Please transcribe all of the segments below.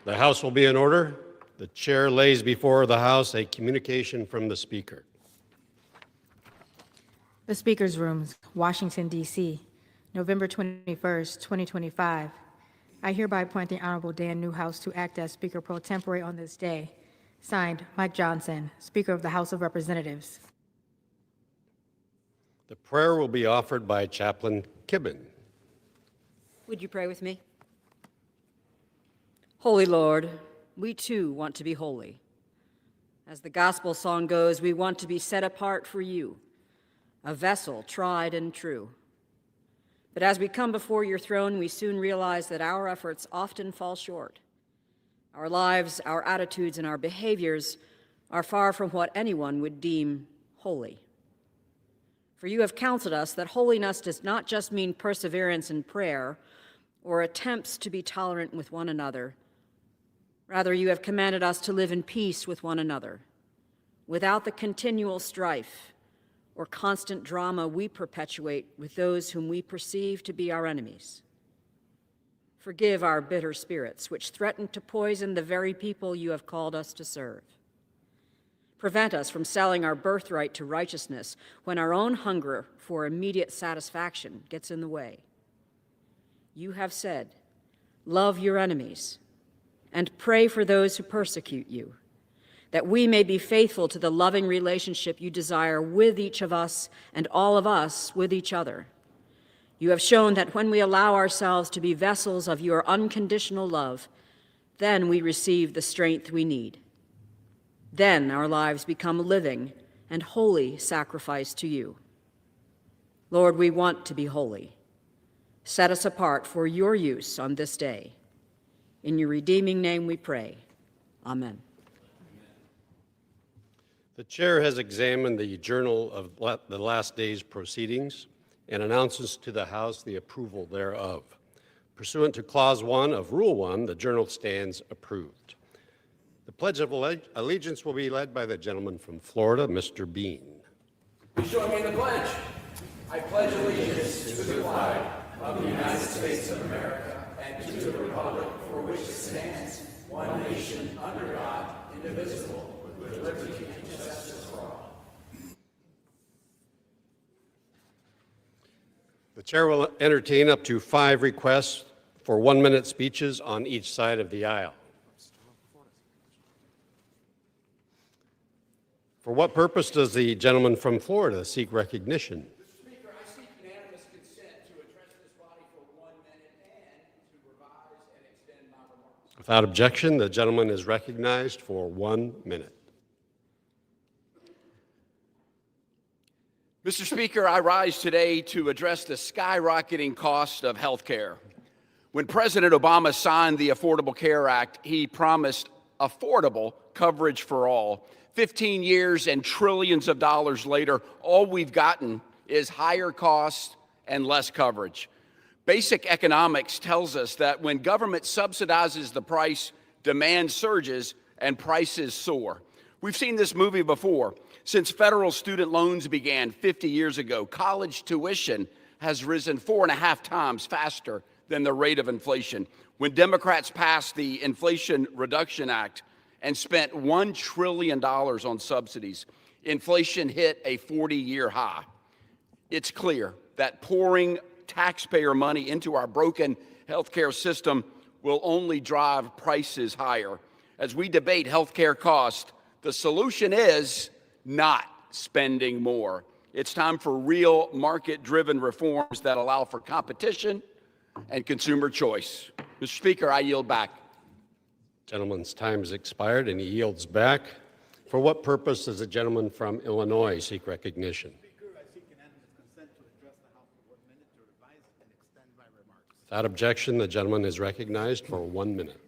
The House will be in order. The chair lays before the House a communication from the Speaker. The Speaker's Rooms, Washington, D.C., November 21st, 2025. I hereby appoint the Honorable Dan Newhouse to act as Speaker pro tempore on this day. Signed, Mike Johnson, Speaker of the House of Representatives. The prayer will be offered by Chaplain Kibben. Would you pray with me? Holy Lord, we too want to be holy. As the gospel song goes, we want to be set apart for you, a vessel tried and true. But as we come before your throne, we soon realize that our efforts often fall short. Our lives, our attitudes, and our behaviors are far from what anyone would deem holy. For you have counseled us that holiness does not just mean perseverance in prayer or attempts to be tolerant with one another. Rather, you have commanded us to live in peace with one another, without the continual strife or constant drama we perpetuate with those whom we perceive to be our enemies. Forgive our bitter spirits, which threaten to poison the very people you have called us to serve. Prevent us from selling our birthright to righteousness when our own hunger for immediate satisfaction gets in the way. You have said, love your enemies and pray for those who persecute you, that we may be faithful to the loving relationship you desire with each of us and all of us with each other. You have shown that when we allow ourselves to be vessels of your unconditional love, then we receive the strength we need. Then our lives become living and holy sacrifice to you. Lord, we want to be holy. Set us apart for your use on this day. In your redeeming name we pray. Amen. The chair has examined the journal of the last day's proceedings and announces to the House the approval thereof. Pursuant to Clause 1 of Rule 1, the journal stands approved. The Pledge of Allegiance will be led by the gentleman from Florida, Mr. Bean. Please join me in the pledge. I pledge allegiance to the flag of the United States of America and to the republic for which it stands, one nation, under God, indivisible, with liberty and justice for all. The chair will entertain up to 5 requests for 1-minute speeches on each side of the aisle. For what purpose does the gentleman from Florida seek recognition? Mr. Speaker, I seek unanimous consent to address this body for 1 minute and to revise and extend my remarks. Without objection, the gentleman is recognized for 1 minute. Mr. Speaker, I rise today to address the skyrocketing cost of health care. When President Obama signed the Affordable Care Act, he promised affordable coverage for all. 15 years and trillions of dollars later, all we've gotten is higher costs and less coverage. Basic economics tells us that when government subsidizes the price, demand surges and prices soar. We've seen this movie before. Since federal student loans began 50 years ago, college tuition has risen 4.5 times faster than the rate of inflation. When Democrats passed the Inflation Reduction Act and spent $1 trillion on subsidies, inflation hit a 40-year high. It's clear that pouring taxpayer money into our broken healthcare system will only drive prices higher. As we debate healthcare costs, the solution is not spending more. It's time for real market-driven reforms that allow for competition and consumer choice. Mr. Speaker, I yield back. Gentleman's time has expired and he yields back. For what purpose does the gentleman from Illinois seek recognition? Speaker, I seek unanimous consent to address the House for 1 minute to revise and extend my remarks. Without objection, the gentleman is recognized for 1 minute.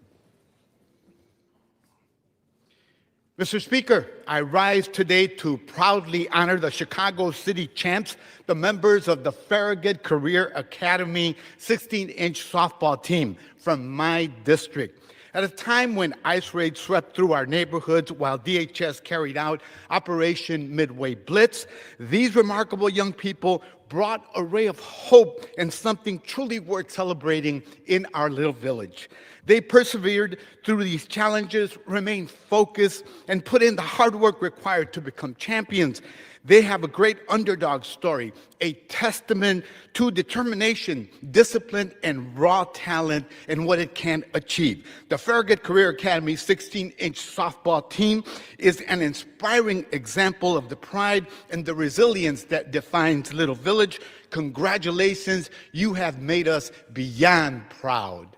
Mr. Speaker, I rise today to proudly honor the Chicago City champs, the members of the Farragut Career Academy 16-inch softball team from my district. At a time when ICE raids swept through our neighborhoods while DHS carried out Operation Midway Blitz, these remarkable young people broad array of hope and something truly worth celebrating in our little village. They persevered through these challenges, remained focused, and put in the hard work required to become champions. They have a great underdog story, a testament to determination, discipline, and raw talent and what it can achieve. The Farragut Career Academy 16-inch softball team is an inspiring example of the pride and the resilience that defines Little Village. Congratulations, you have made us beyond proud.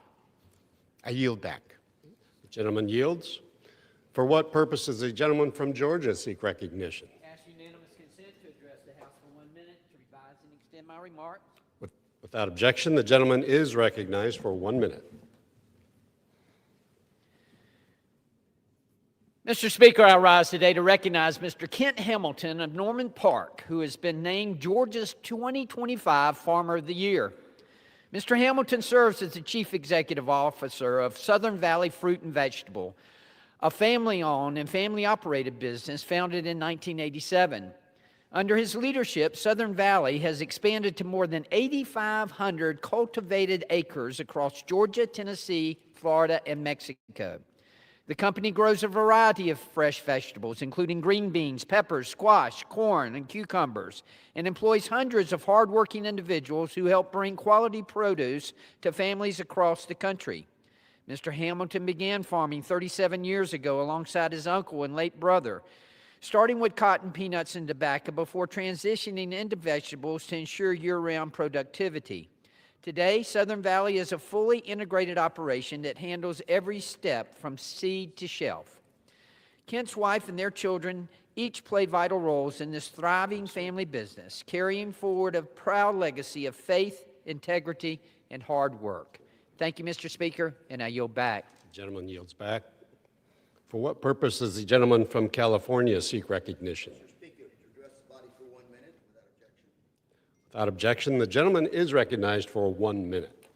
I yield back. The gentleman yields. For what purpose does the gentleman from Georgia seek recognition? Ask unanimous consent to address the House for 1 minute to revise and extend my remarks. Without objection, the gentleman is recognized for 1 minute. Mr. Speaker, I rise today to recognize Mr. Kent Hamilton of Norman Park, who has been named Georgia's 2025 Farmer of the Year. Mr. Hamilton serves as the Chief Executive Officer of Southern Valley Fruit and Vegetable, a family-owned and family-operated business founded in 1987. Under his leadership, Southern Valley has expanded to more than 8,500 cultivated acres across Georgia, Tennessee, Florida, and Mexico. The company grows a variety of fresh vegetables, including green beans, peppers, squash, corn, and cucumbers, and employs hundreds of hardworking individuals who help bring quality produce to families across the country. Mr. Hamilton began farming 37 years ago alongside his uncle and late brother, starting with cotton, peanuts, and tobacco before transitioning into vegetables to ensure year-round productivity. Today, Southern Valley is a fully integrated operation that handles every step from seed to shelf. Kent's wife and their children each play vital roles in this thriving family business, carrying forward a proud legacy of faith, integrity, and hard work. Thank you, Mr. Speaker, and I yield back. The gentleman yields back. For what purpose does the gentleman from California seek recognition? Mr. Speaker, to address the body for 1 minute without objection. Without objection, the gentleman is recognized for 1 minute.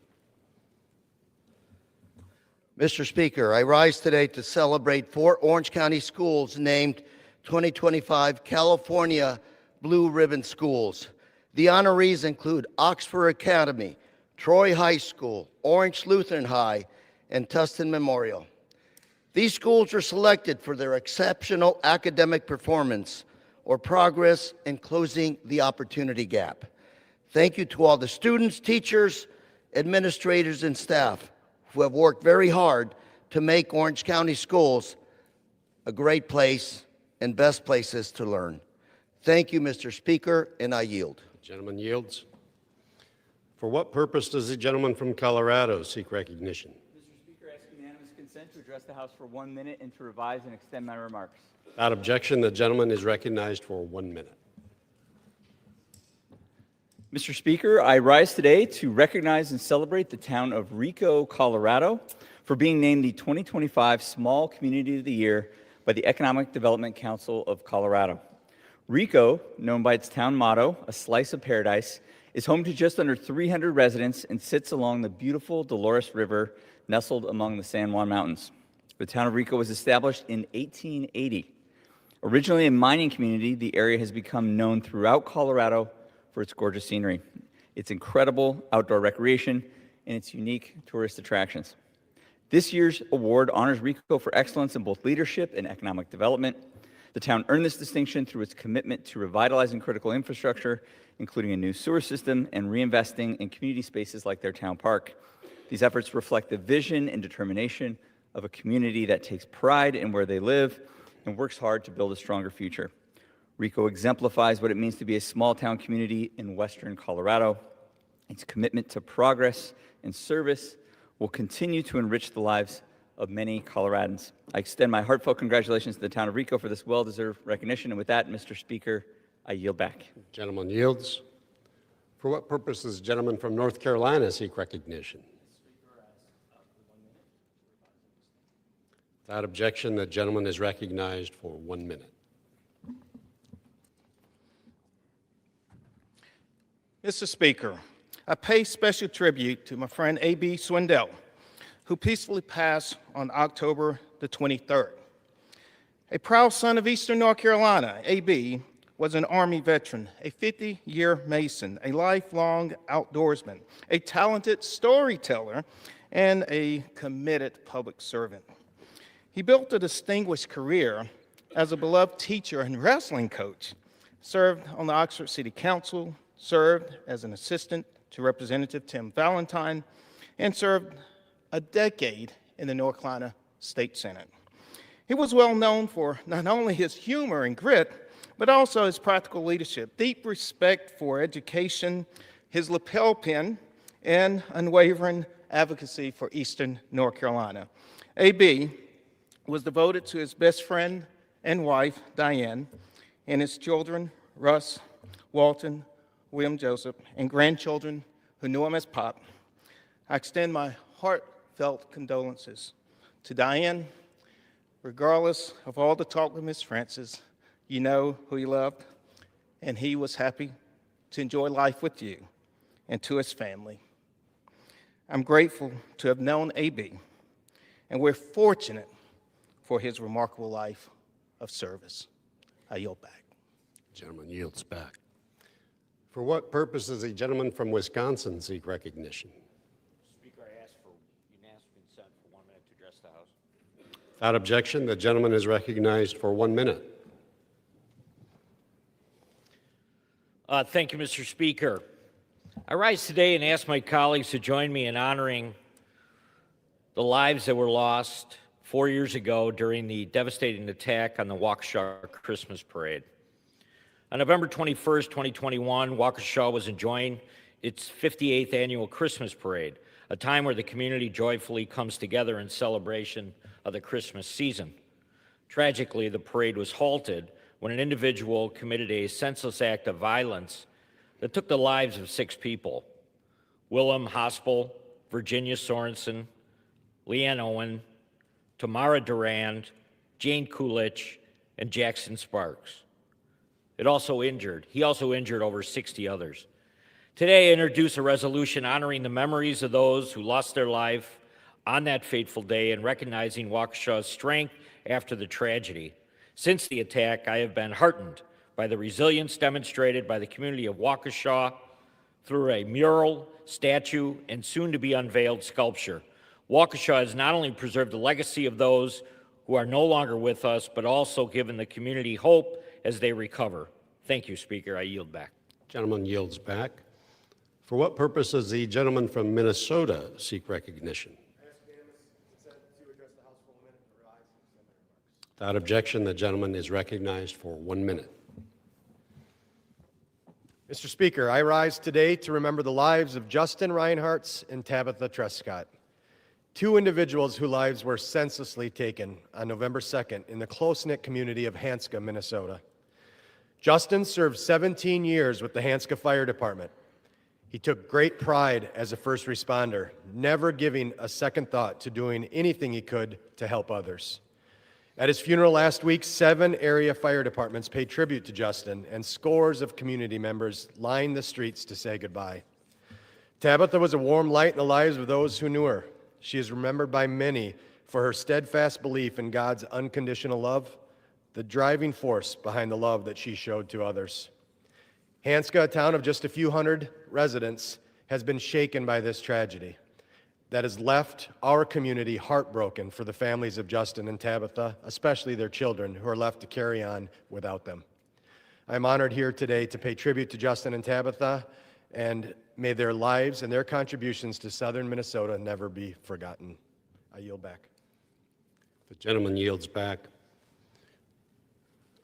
Mr. Speaker, I rise today to celebrate 4 Orange County schools named 2025 California Blue Ribbon Schools. The honorees include Oxford Academy, Troy High School, Orange Lutheran High, and Tustin Memorial. These schools are selected for their exceptional academic performance or progress in closing the opportunity gap. Thank you to all the students, teachers, administrators, and staff who have worked very hard to make Orange County schools a great place and best places to learn. Thank you, Mr. Speaker, and I yield. The gentleman yields. For what purpose does the gentleman from Colorado seek recognition? Mr. Speaker, I ask unanimous consent to address the House for 1 minute and to revise and extend my remarks. Without objection, the gentleman is recognized for 1 minute. Mr. Speaker, I rise today to recognize and celebrate the town of Rico, Colorado, for being named the 2025 Small Community of the Year by the Economic Development Council of Colorado. Rico, known by its town motto, a slice of paradise, is home to just under 300 residents and sits along the beautiful Dolores River, nestled among the San Juan Mountains. The town of Rico was established in 1880. Originally a mining community, the area has become known throughout Colorado for its gorgeous scenery, its incredible outdoor recreation, and its unique tourist attractions. This year's award honors Rico for excellence in both leadership and economic development. The town earned this distinction through its commitment to revitalizing critical infrastructure, including a new sewer system and reinvesting in community spaces like their town park. These efforts reflect the vision and determination of a community that takes pride in where they live and works hard to build a stronger future. Rico exemplifies what it means to be a small town community in western Colorado. Its commitment to progress and service will continue to enrich the lives of many Coloradans. I extend my heartfelt congratulations to the town of Rico for this well-deserved recognition. And with that, Mr. Speaker, I yield back. Gentleman yields. For what purpose does the gentleman from North Carolina seek recognition? Without objection, the gentleman is recognized for 1 minute. Mr. Speaker, I pay special tribute to my friend A.B. Swindell, who peacefully passed on October the 23rd. A proud son of Eastern North Carolina, A.B. was an Army veteran, a 50-year Mason, a lifelong outdoorsman, a talented storyteller, and a committed public servant. He built a distinguished career as a beloved teacher and wrestling coach, served on the Oxford City Council, served as an assistant to Representative Tim Valentine, and served a decade in the North Carolina State Senate. He was well known for not only his humor and grit, but also his practical leadership, deep respect for education, his lapel pin, and unwavering advocacy for Eastern North Carolina. AB was devoted to his best friend and wife, Diane, and his children, Russ, Walton, William Joseph, and grandchildren who knew him as Pop. I extend my heartfelt condolences to Diane. Regardless of all the talk with Miss Francis, you know who he loved, and he was happy to enjoy life with you and to his family. I'm grateful to have known AB, and we're fortunate for his remarkable life of service. I yield back. Gentleman yields back. For what purpose does the gentleman from Wisconsin seek recognition? Speaker, I ask for unanimous consent for 1 minute to address the House. Without objection, the gentleman is recognized for 1 minute. Thank you, Mr. Speaker. I rise today and ask my colleagues to join me in honoring the lives that were lost 4 years ago during the devastating attack on the Waukesha Christmas Parade. On November 21st, 2021, Waukesha was enjoying its 58th annual Christmas Parade, a time where the community joyfully comes together in celebration of the Christmas season. Tragically, the parade was halted when an individual committed a senseless act of violence that took the lives of 6 people: Willem Hospel, Virginia Sorensen, Leanne Owen, Tamara Durand, Jane Kulich, and Jackson Sparks. He also injured over 60 others. Today, I introduce a resolution honoring the memories of those who lost their life on that fateful day and recognizing Waukesha's strength after the tragedy. Since the attack, I have been heartened by the resilience demonstrated by the community of Waukesha through a mural, statue, and soon-to-be unveiled sculpture. Waukesha has not only preserved the legacy of those who are no longer with us, but also given the community hope as they recover. Thank you, Speaker. I yield back. Gentleman yields back. For what purpose does the gentleman from Minnesota seek recognition? Without objection, the gentleman is recognized for 1 minute. Mr. Speaker, I rise today to remember the lives of Justin Reinhardt and Tabitha Trescott, 2 individuals whose lives were senselessly taken on November 2nd in the close-knit community of Hanska, Minnesota. Justin served 17 years with the Hanska Fire Department. He took great pride as a first responder, never giving a second thought to doing anything he could to help others. At his funeral last week, 7 area fire departments paid tribute to Justin, and scores of community members lined the streets to say goodbye. Tabitha was a warm light in the lives of those who knew her. She is remembered by many for her steadfast belief in God's unconditional love, the driving force behind the love that she showed to others. Hanska, a town of just a few hundred residents, has been shaken by this tragedy that has left our community heartbroken for the families of Justin and Tabitha, especially their children, who are left to carry on without them. I'm honored here today to pay tribute to Justin and Tabitha, and may their lives and their contributions to southern Minnesota never be forgotten. I yield back. The gentleman yields back.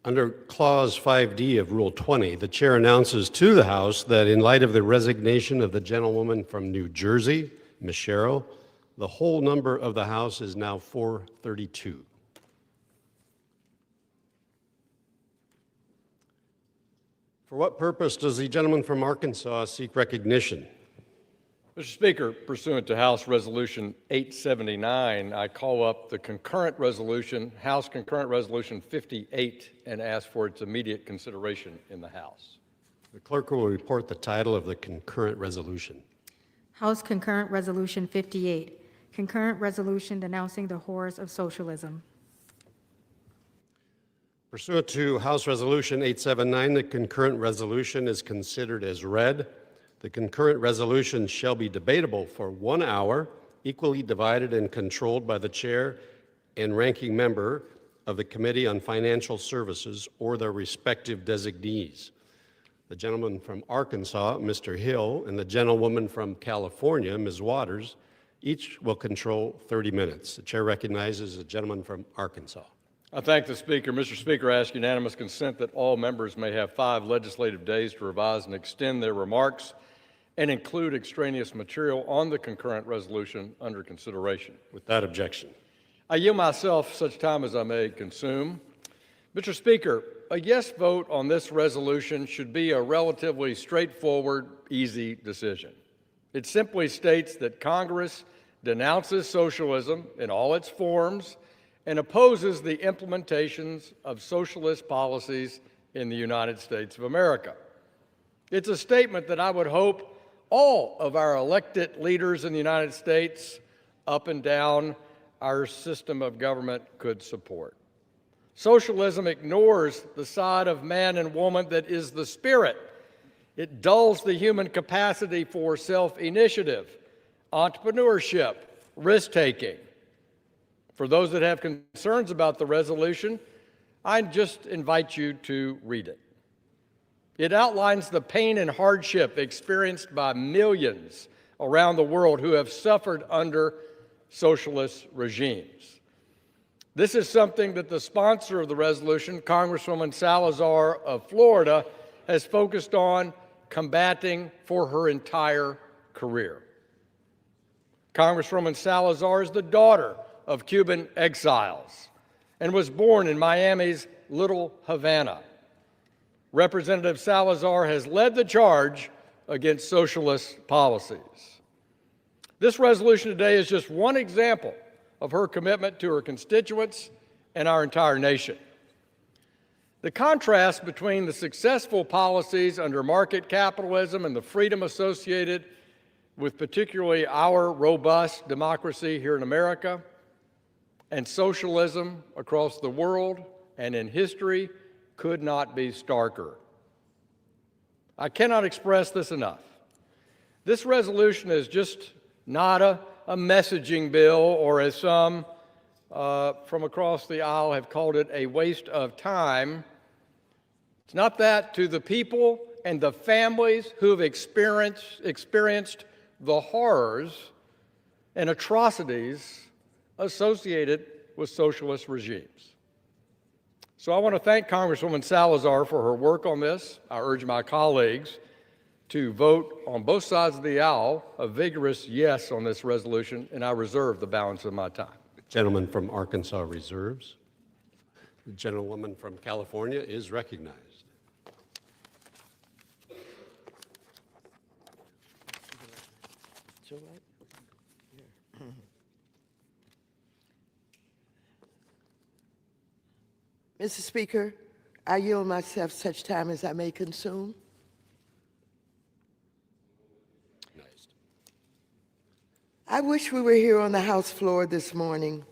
Under Clause 5D of Rule 20, the chair announces to the House that in light of the resignation of the gentlewoman from New Jersey, Ms. Sherrill, the whole number of the House is now 432. For what purpose does the gentleman from Arkansas seek recognition? Mr. Speaker, pursuant to House Resolution 879, I call up the concurrent resolution, House Concurrent Resolution 58, and ask for its immediate consideration in the House. The clerk will report the title of the concurrent resolution. House Concurrent Resolution 58, Concurrent Resolution denouncing the horrors of socialism. Pursuant to House Resolution 879, the concurrent resolution is considered as read. The concurrent resolution shall be debatable for 1 hour, equally divided and controlled by the chair and ranking member of the Committee on Financial Services or their respective designees. The gentleman from Arkansas, Mr. Hill, and the gentlewoman from California, Ms. Waters, each will control 30 minutes. The chair recognizes the gentleman from Arkansas. I thank the Speaker. Mr. Speaker, I ask unanimous consent that all members may have 5 legislative days to revise and extend their remarks and include extraneous material on the concurrent resolution under consideration. Without objection. I yield myself such time as I may consume. Mr. Speaker, a yes vote on this resolution should be a relatively straightforward, easy decision. It simply states that Congress denounces socialism in all its forms and opposes the implementations of socialist policies in the United States of America. It's a statement that I would hope all of our elected leaders in the United States, up and down our system of government, could support. Socialism ignores the side of man and woman that is the spirit. It dulls the human capacity for self-initiative, entrepreneurship, risk-taking. For those that have concerns about the resolution, I just invite you to read it. It outlines the pain and hardship experienced by millions around the world who have suffered under socialist regimes. This is something that the sponsor of the resolution, Congresswoman Salazar of Florida, has focused on combating for her entire career. Congresswoman Salazar is the daughter of Cuban exiles and was born in Miami's Little Havana. Representative Salazar has led the charge against socialist policies. This resolution today is just one example of her commitment to her constituents and our entire nation. The contrast between the successful policies under market capitalism and the freedom associated with particularly our robust democracy here in America and socialism across the world and in history could not be starker. I cannot express this enough. This resolution is just not a messaging bill, or as some from across the aisle have called it, a waste of time. It's not that. To the people and the families who have experienced the horrors and atrocities associated with socialist regimes. So I want to thank Congresswoman Salazar for her work on this. I urge my colleagues to vote on both sides of the aisle a vigorous yes on this resolution, and I reserve the balance of my time. The gentleman from Arkansas reserves. The gentlewoman from California is recognized. Mr. Speaker, I yield myself such time as I may consume. I wish we were here on the House floor this morning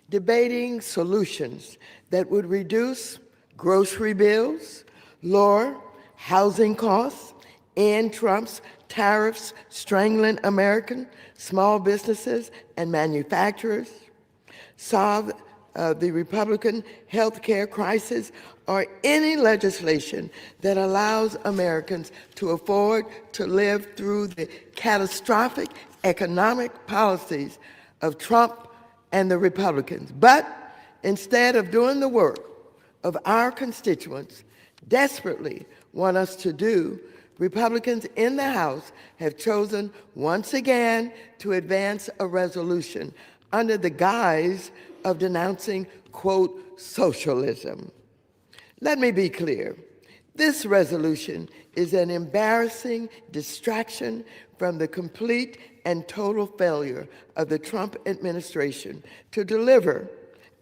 debating solutions that would reduce grocery bills, lower housing costs, end Trump's tariffs strangling American small businesses and manufacturers, solve the Republican health care crisis, or any legislation that allows Americans to afford to live through the catastrophic economic policies of Trump and the Republicans. But instead of doing the work of our constituents desperately want us to do, Republicans in the House have chosen once again to advance a resolution under the guise of denouncing, quote, socialism. Let me be clear. This resolution is an embarrassing distraction from the complete and total failure of the Trump administration to deliver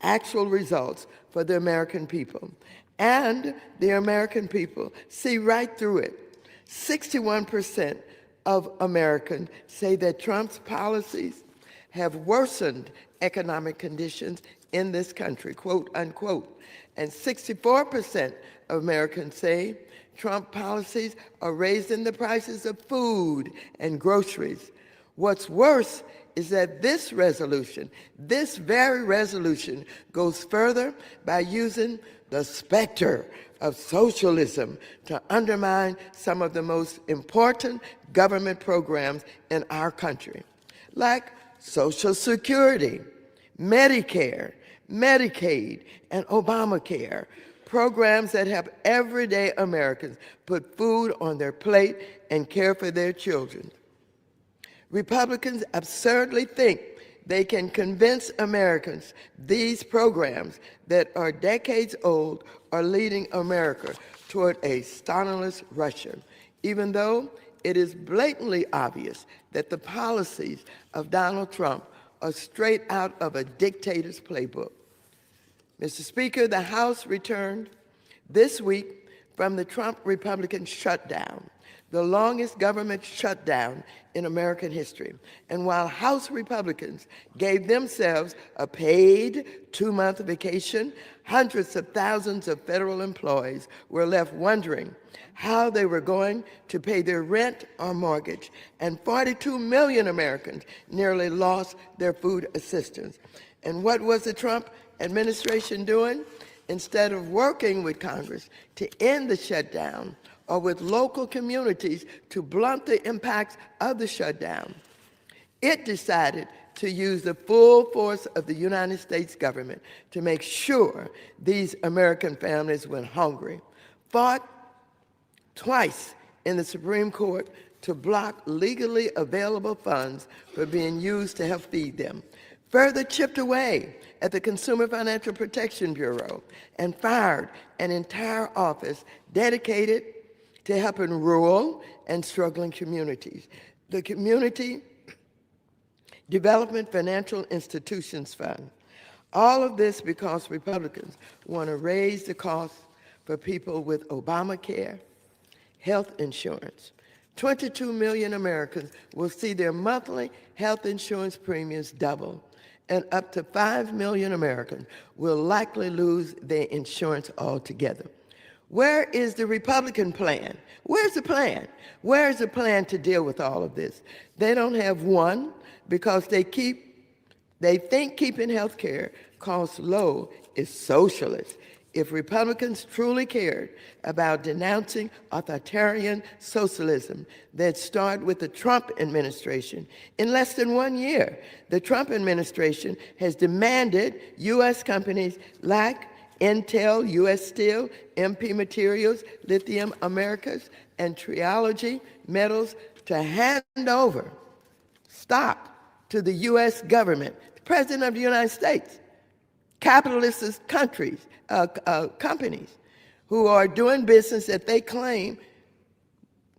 actual results for the American people. And the American people see right through it. 61% of Americans say that Trump's policies have worsened economic conditions in this country, quote unquote. And 64% of Americans say Trump policies are raising the prices of food and groceries. What's worse is that this very resolution, goes further by using the specter of socialism to undermine some of the most important government programs in our country, like Social Security, Medicare, Medicaid, and Obamacare, programs that help everyday Americans put food on their plate and care for their children. Republicans absurdly think they can convince Americans these programs that are decades old are leading America toward a Stalinist Russia, even though it is blatantly obvious that the policies of Donald Trump are straight out of a dictator's playbook. Mr. Speaker, the House returned this week from the Trump Republican shutdown, the longest government shutdown in American history. And while House Republicans gave themselves a paid 2-month vacation, hundreds of thousands of federal employees were left wondering how they were going to pay their rent or mortgage, and 42 million Americans nearly lost their food assistance. And what was the Trump administration doing? Instead of working with Congress to end the shutdown or with local communities to blunt the impacts of the shutdown, it decided to use the full force of the United States government to make sure these American families went hungry, fought twice in the Supreme Court to block legally available funds for being used to help feed them, further chipped away at the Consumer Financial Protection Bureau, and fired an entire office dedicated to helping rural and struggling communities. The Community Development Financial Institutions Fund. All of this because Republicans want to raise the cost for people with Obamacare, health insurance. 22 million Americans will see their monthly health insurance premiums double, and up to 5 million Americans will likely lose their insurance altogether. Where is the Republican plan? Where's the plan? Where's the plan to deal with all of this? They don't have one because they think keeping health care costs low is socialist. If Republicans truly cared about denouncing authoritarian socialism, they'd start with the Trump administration. In less than 1 year, the Trump administration has demanded U.S. companies like Intel, U.S. Steel, MP Materials, Lithium Americas, and Triology Metals to hand over stock to the U.S. government, the President of the United States, capitalist countries, companies who are doing business that they claim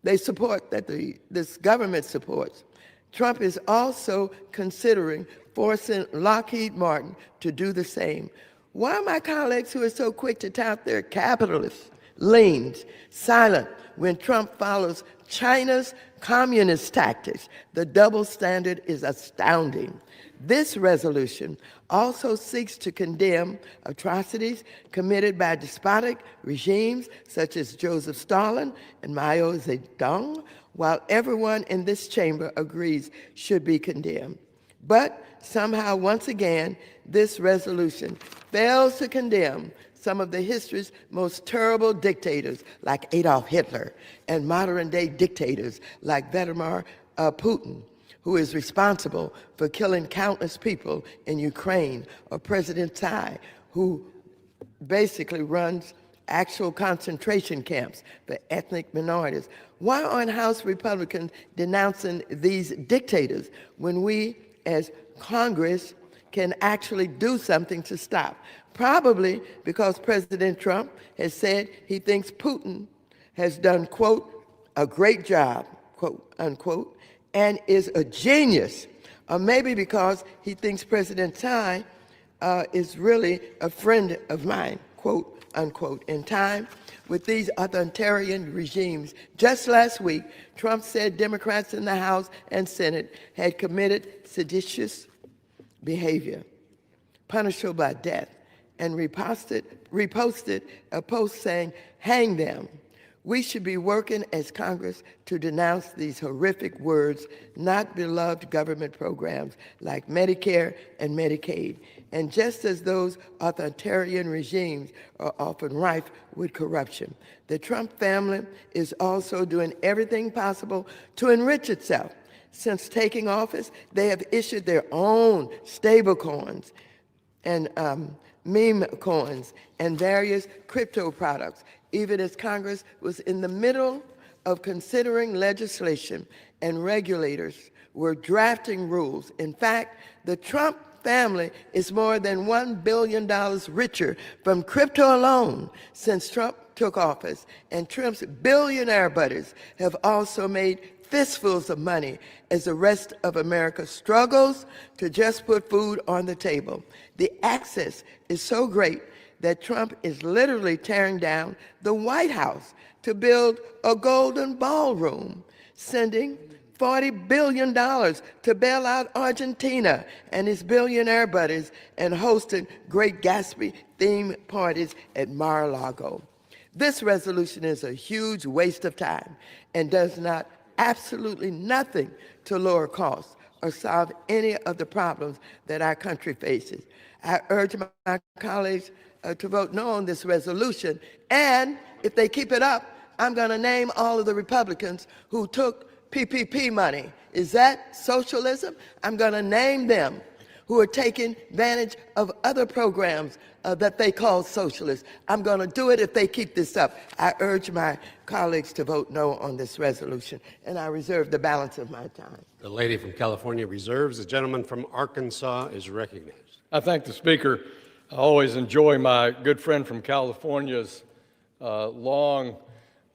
they support, that this government supports. Trump is also considering forcing Lockheed Martin to do the same. Why are my colleagues who are so quick to tout their capitalist leans silent when Trump follows China's communist tactics? The double standard is astounding. This resolution also seeks to condemn atrocities committed by despotic regimes such as Joseph Stalin and Mao Zedong, while everyone in this chamber agrees should be condemned. But somehow, once again, this resolution fails to condemn some of the history's most terrible dictators like Adolf Hitler and modern-day dictators like Vladimir Putin, who is responsible for killing countless people in Ukraine, or President Tsai, who basically runs actual concentration camps for ethnic minorities. Why aren't House Republicans denouncing these dictators when we, as Congress, can actually do something to stop? Probably because President Trump has said he thinks Putin has done, quote, a great job, quote, unquote, and is a genius. Or maybe because he thinks President Tsai is really a friend of mine, quote, unquote. In time with these authoritarian regimes, just last week, Trump said Democrats in the House and Senate had committed seditious behavior, punishable by death, and reposted a post saying, "Hang them." We should be working as Congress to denounce these horrific words, not beloved government programs like Medicare and Medicaid. And just as those authoritarian regimes are often rife with corruption, the Trump family is also doing everything possible to enrich itself. Since taking office, they have issued their own stablecoins and meme coins and various crypto products, even as Congress was in the middle of considering legislation and regulators were drafting rules. In fact, the Trump family is more than $1 billion richer from crypto alone since Trump took office, and Trump's billionaire buddies have also made fistfuls of money as the rest of America struggles to just put food on the table. The access is so great that Trump is literally tearing down the White House to build a golden ballroom, sending $40 billion to bail out Argentina and his billionaire buddies, and hosting Great Gatsby theme parties at Mar-a-Lago. This resolution is a huge waste of time and does absolutely nothing to lower costs or solve any of the problems that our country faces. I urge my colleagues to vote no on this resolution, and if they keep it up, I'm going to name all of the Republicans who took PPP money. Is that socialism? I'm going to name them who are taking advantage of other programs that they call socialist. I'm going to do it if they keep this up. I urge my colleagues to vote no on this resolution, and I reserve the balance of my time. The lady from California reserves. The gentleman from Arkansas is recognized. I thank the Speaker. I always enjoy my good friend from California's long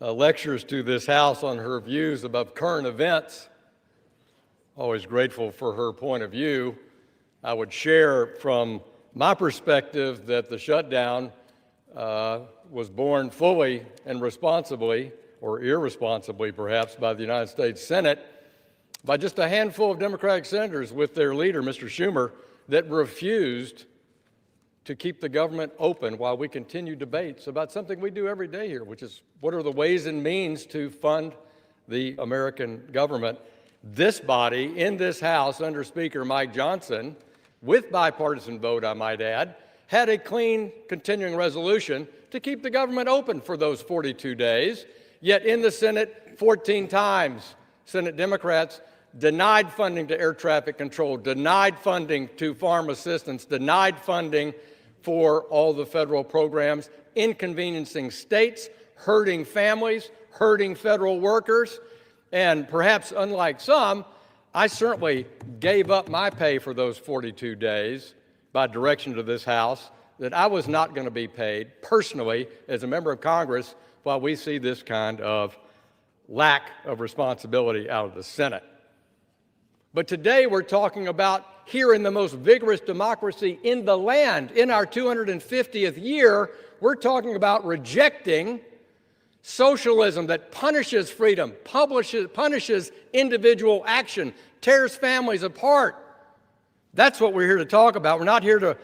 lectures to this House on her views about current events. Always grateful for her point of view. I would share from my perspective that the shutdown was born fully and responsibly, or irresponsibly perhaps, by the United States Senate, by just a handful of Democratic senators with their leader, Mr. Schumer, that refused to keep the government open while we continue debates about something we do every day here, which is what are the ways and means to fund the American government. This body, in this House, under Speaker Mike Johnson, with bipartisan vote, I might add, had a clean continuing resolution to keep the government open for those 42 days. Yet in the Senate, 14 times, Senate Democrats denied funding to air traffic control, denied funding to farm assistance, denied funding for all the federal programs, inconveniencing states, hurting families, hurting federal workers, and perhaps unlike some, I certainly gave up my pay for those 42 days by direction to this House that I was not going to be paid personally as a member of Congress while we see this kind of lack of responsibility out of the Senate. But today we're talking about here in the most vigorous democracy in the land, in our 250th year, we're talking about rejecting socialism that punishes freedom, punishes individual action, tears families apart. That's what we're here to talk about. We're not here to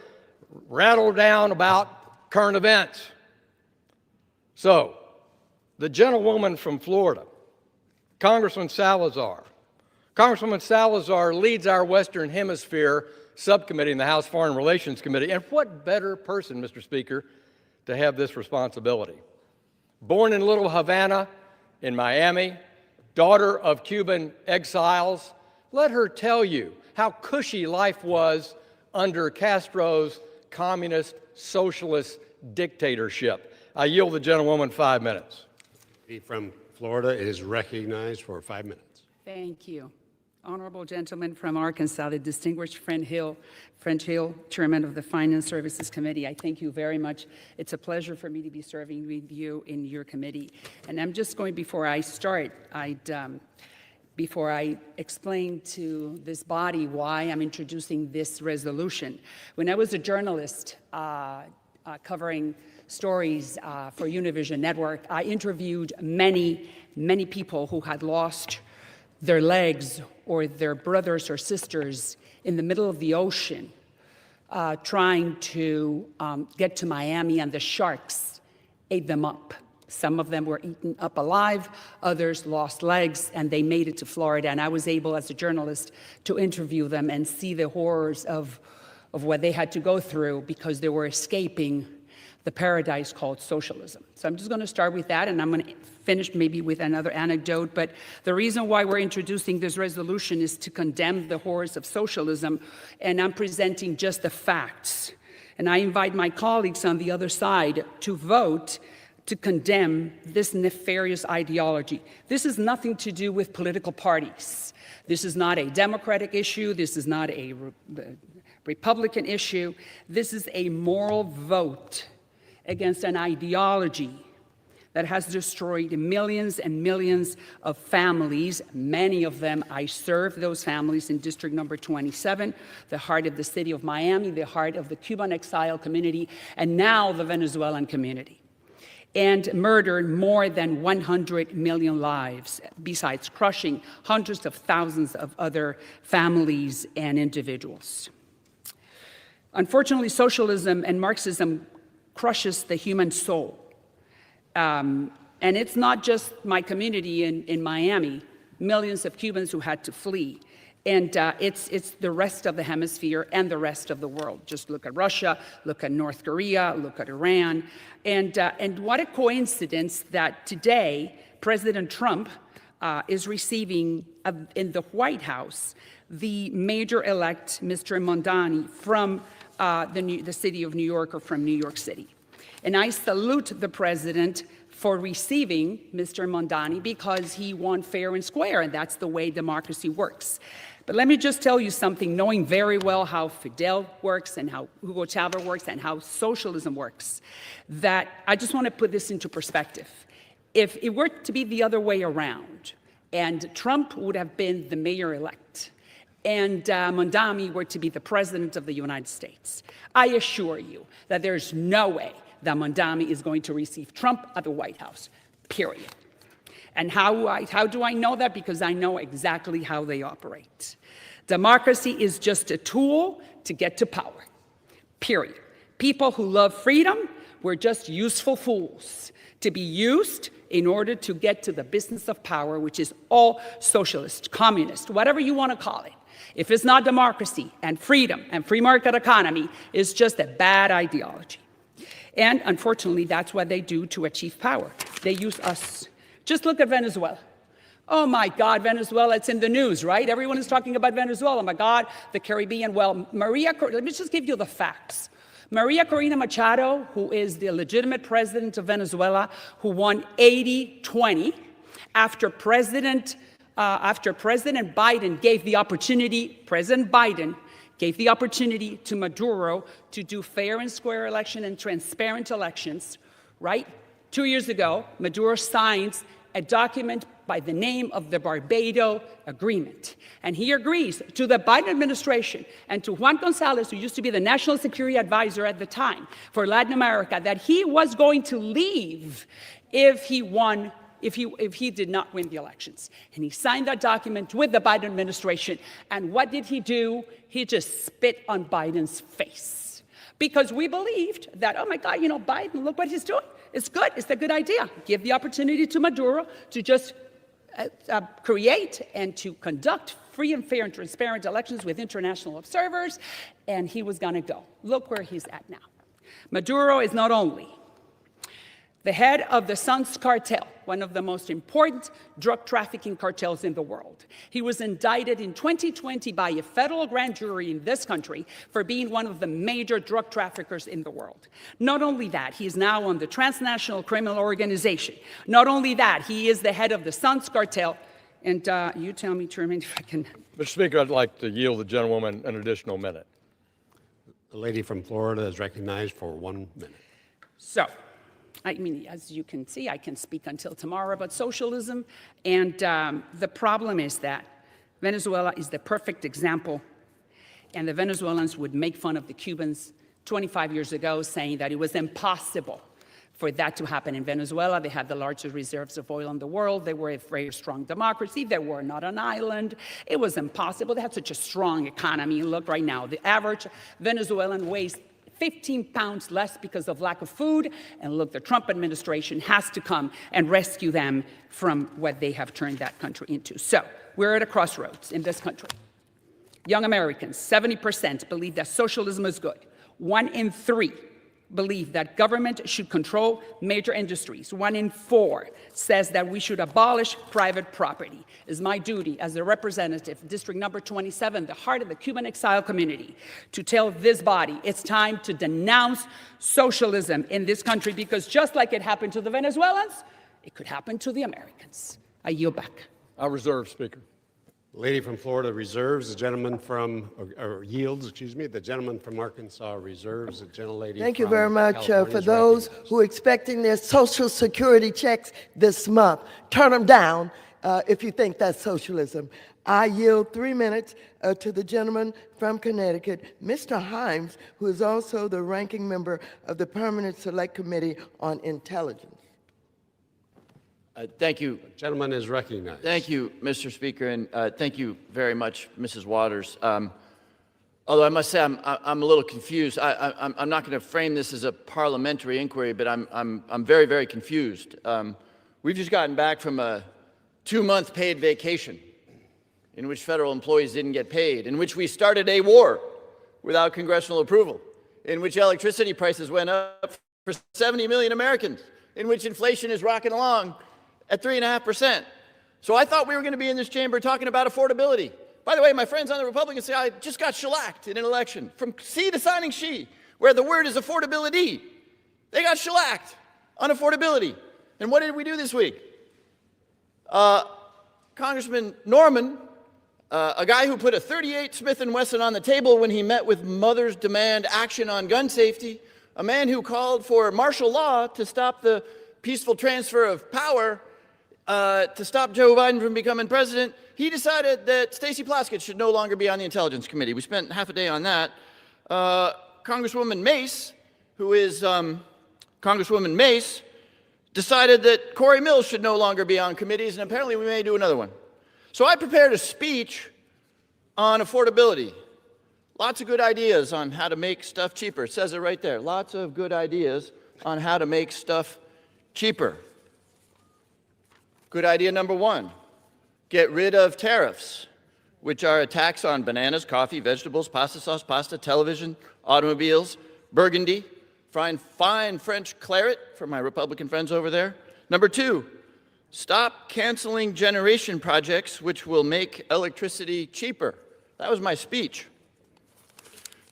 rattle down about current events. So, the gentlewoman from Florida, Congresswoman Salazar leads our Western Hemisphere subcommittee in the House Foreign Relations Committee. And what better person, Mr. Speaker, to have this responsibility? Born in Little Havana in Miami, daughter of Cuban exiles, let her tell you how cushy life was under Castro's communist socialist dictatorship. I yield the gentlewoman 5 minutes. From Florida is recognized for 5 minutes. Thank you. Honorable gentleman from Arkansas, the distinguished French Hill, Chairman of the Finance Services Committee, I thank you very much. It's a pleasure for me to be serving with you in your committee. And I'm just going, before I start, before I explain to this body why I'm introducing this resolution. When I was a journalist covering stories for Univision Network, I interviewed many people who had lost their legs or their brothers or sisters in the middle of the ocean trying to get to Miami, and the sharks ate them up. Some of them were eaten up alive, others lost legs, and they made it to Florida. And I was able, as a journalist, to interview them and see the horrors of what they had to go through because they were escaping the paradise called socialism. So I'm just going to start with that, and I'm going to finish maybe with another anecdote. But the reason why we're introducing this resolution is to condemn the horrors of socialism, and I'm presenting just the facts. And I invite my colleagues on the other side to vote to condemn this nefarious ideology. This has nothing to do with political parties. This is not a Democratic issue. This is not a Republican issue. This is a moral vote against an ideology that has destroyed millions and millions of families. Many of them, I serve those families in District Number 27, the heart of the city of Miami, the heart of the Cuban exile community, and now the Venezuelan community, and murdered more than 100 million lives, besides crushing hundreds of thousands of other families and individuals. Unfortunately, socialism and Marxism crushes the human soul. And it's not just my community in Miami, millions of Cubans who had to flee. And it's the rest of the hemisphere and the rest of the world. Just look at Russia, look at North Korea, look at Iran. And what a coincidence that today President Trump is receiving in the White House the mayor-elect, Mr. Mondani, from the city of New York, or from New York City. And I salute the president for receiving Mr. Mondani because he won fair and square, and that's the way democracy works. But let me just tell you something, knowing very well how Fidel works and how Hugo Chavez works and how socialism works, that I just want to put this into perspective. If it were to be the other way around, and Trump would have been the mayor-elect, and Mondani were to be the president of the United States, I assure you that there's no way that Mondani is going to receive Trump at the White House, period. And how do I know that? Because I know exactly how they operate. Democracy is just a tool to get to power, period. People who love freedom were just useful fools to be used in order to get to the business of power, which is all socialist, communist, whatever you want to call it. If it's not democracy and freedom and free market economy, it's just a bad ideology. And unfortunately, that's what they do to achieve power. They use us. Just look at Venezuela. Oh my God, Venezuela, it's in the news, right? Everyone is talking about Venezuela. Oh my God, the Caribbean. Well, let me just give you the facts. Maria Corina Machado, who is the legitimate president of Venezuela, who won 80-20 after President Biden gave the opportunity, President Biden gave the opportunity to Maduro to do fair and square election and transparent elections, right? 2 years ago, Maduro signs a document by the name of the Barbados Agreement. And he agrees to the Biden administration and to Juan Gonzalez, who used to be the National Security Advisor at the time for Latin America, that he was going to leave if he did not win the elections. And he signed that document with the Biden administration. And what did he do? He just spit on Biden's face. Because we believed that, oh my God, Biden, look what he's doing. It's good. It's a good idea. Give the opportunity to Maduro to just create and to conduct free and fair and transparent elections with international observers. And he was going to go. Look where he's at now. Maduro is not only the head of the Suns cartel, one of the most important drug trafficking cartels in the world. He was indicted in 2020 by a federal grand jury in this country for being one of the major drug traffickers in the world. Not only that, he is now on the transnational criminal organization. Not only that, he is the head of the Suns cartel. And you tell me, Chairman, if I can. Mr. Speaker, I'd like to yield the gentlewoman an additional minute. The lady from Florida is recognized for 1 minute. So, I mean, as you can see, I can speak until tomorrow about socialism. And the problem is that Venezuela is the perfect example. And the Venezuelans would make fun of the Cubans 25 years ago, saying that it was impossible for that to happen in Venezuela. They had the largest reserves of oil in the world. They were a very strong democracy. They were not an island. It was impossible. They had such a strong economy. And look right now, the average Venezuelan weighs 15 pounds less because of lack of food. And look, the Trump administration has to come and rescue them from what they have turned that country into. So we're at a crossroads in this country. Young Americans, 70% believe that socialism is good. 1 in 3 believe that government should control major industries. 1 in 4 says that we should abolish private property. It's my duty as the representative, District Number 27, the heart of the Cuban exile community, to tell this body it's time to denounce socialism in this country, because just like it happened to the Venezuelans, it could happen to the Americans. I yield back. I reserve, Speaker. Lady from Florida reserves, the gentleman from, or yields, excuse me, the gentleman from Arkansas reserves, the gentlelady Thank you from very much. California For is those recognized. who are expecting their Social Security checks this month, turn them down if you think that's socialism. I yield 3 minutes to the gentleman from Connecticut, Mr. Himes, who is also the ranking member of the Permanent Select Committee on Intelligence. Thank you. Gentleman is recognized. Thank you, Mr. Speaker, and thank you very much, Mrs. Waters. Although I must say I'm a little confused. I'm not going to frame this as a parliamentary inquiry, but I'm very, very confused. We've just gotten back from a 2-month paid vacation in which federal employees didn't get paid, in which we started a war without congressional approval, in which electricity prices went up for 70 million Americans, in which inflation is rocking along at 3.5%. So I thought we were going to be in this chamber talking about affordability. By the way, my friends on the Republican side just got shellacked in an election, from C to signing she, where the word is affordability. They got shellacked on affordability. And what did we do this week? Congressman Norman, a guy who put a .38 Smith & Wesson on the table when he met with mothers demand action on gun safety, a man who called for martial law to stop the peaceful transfer of power, to stop Joe Biden from becoming president, he decided that Stacey Plaskett should no longer be on the Intelligence Committee. We spent half a day on that. Congresswoman Mace, who is Congresswoman Mace, decided that Corey Mills should no longer be on committees, and apparently we may do another one. So I prepared a speech on affordability. Lots of good ideas on how to make stuff cheaper. It says it right there. Lots of good ideas on how to make stuff cheaper. Good idea number 1, get rid of tariffs, which are a tax on bananas, coffee, vegetables, pasta sauce, pasta, television, automobiles, burgundy, fine French claret for my Republican friends over there. Number 2, stop canceling generation projects which will make electricity cheaper. That was my speech.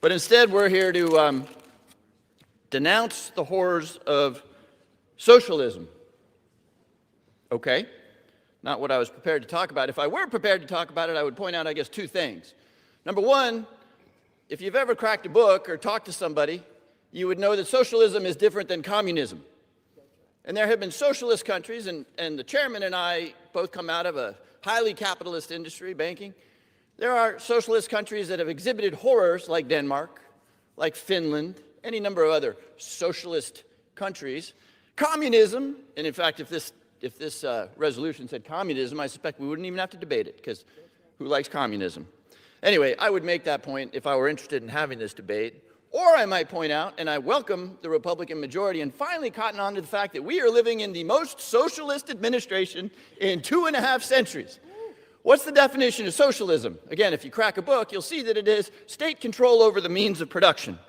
But instead, we're here to denounce the horrors of socialism. Okay, not what I was prepared to talk about. If I were prepared to talk about it, I would point out, I guess, 2 things. Number 1, if you've ever cracked a book or talked to somebody, you would know that socialism is different than communism. And there have been socialist countries, and the chairman and I both come out of a highly capitalist industry, banking. There are socialist countries that have exhibited horrors, like Denmark, like Finland, any number of other socialist countries. Communism, and in fact, if this resolution said communism, I suspect we wouldn't even have to debate it, because who likes communism? Anyway, I would make that point if I were interested in having this debate. Or I might point out, and I welcome the Republican majority and finally cotton on to the fact that we are living in the most socialist administration in 2.5 centuries. What's the definition of socialism? Again, if you crack a book, you'll see that it is state control over the means of production.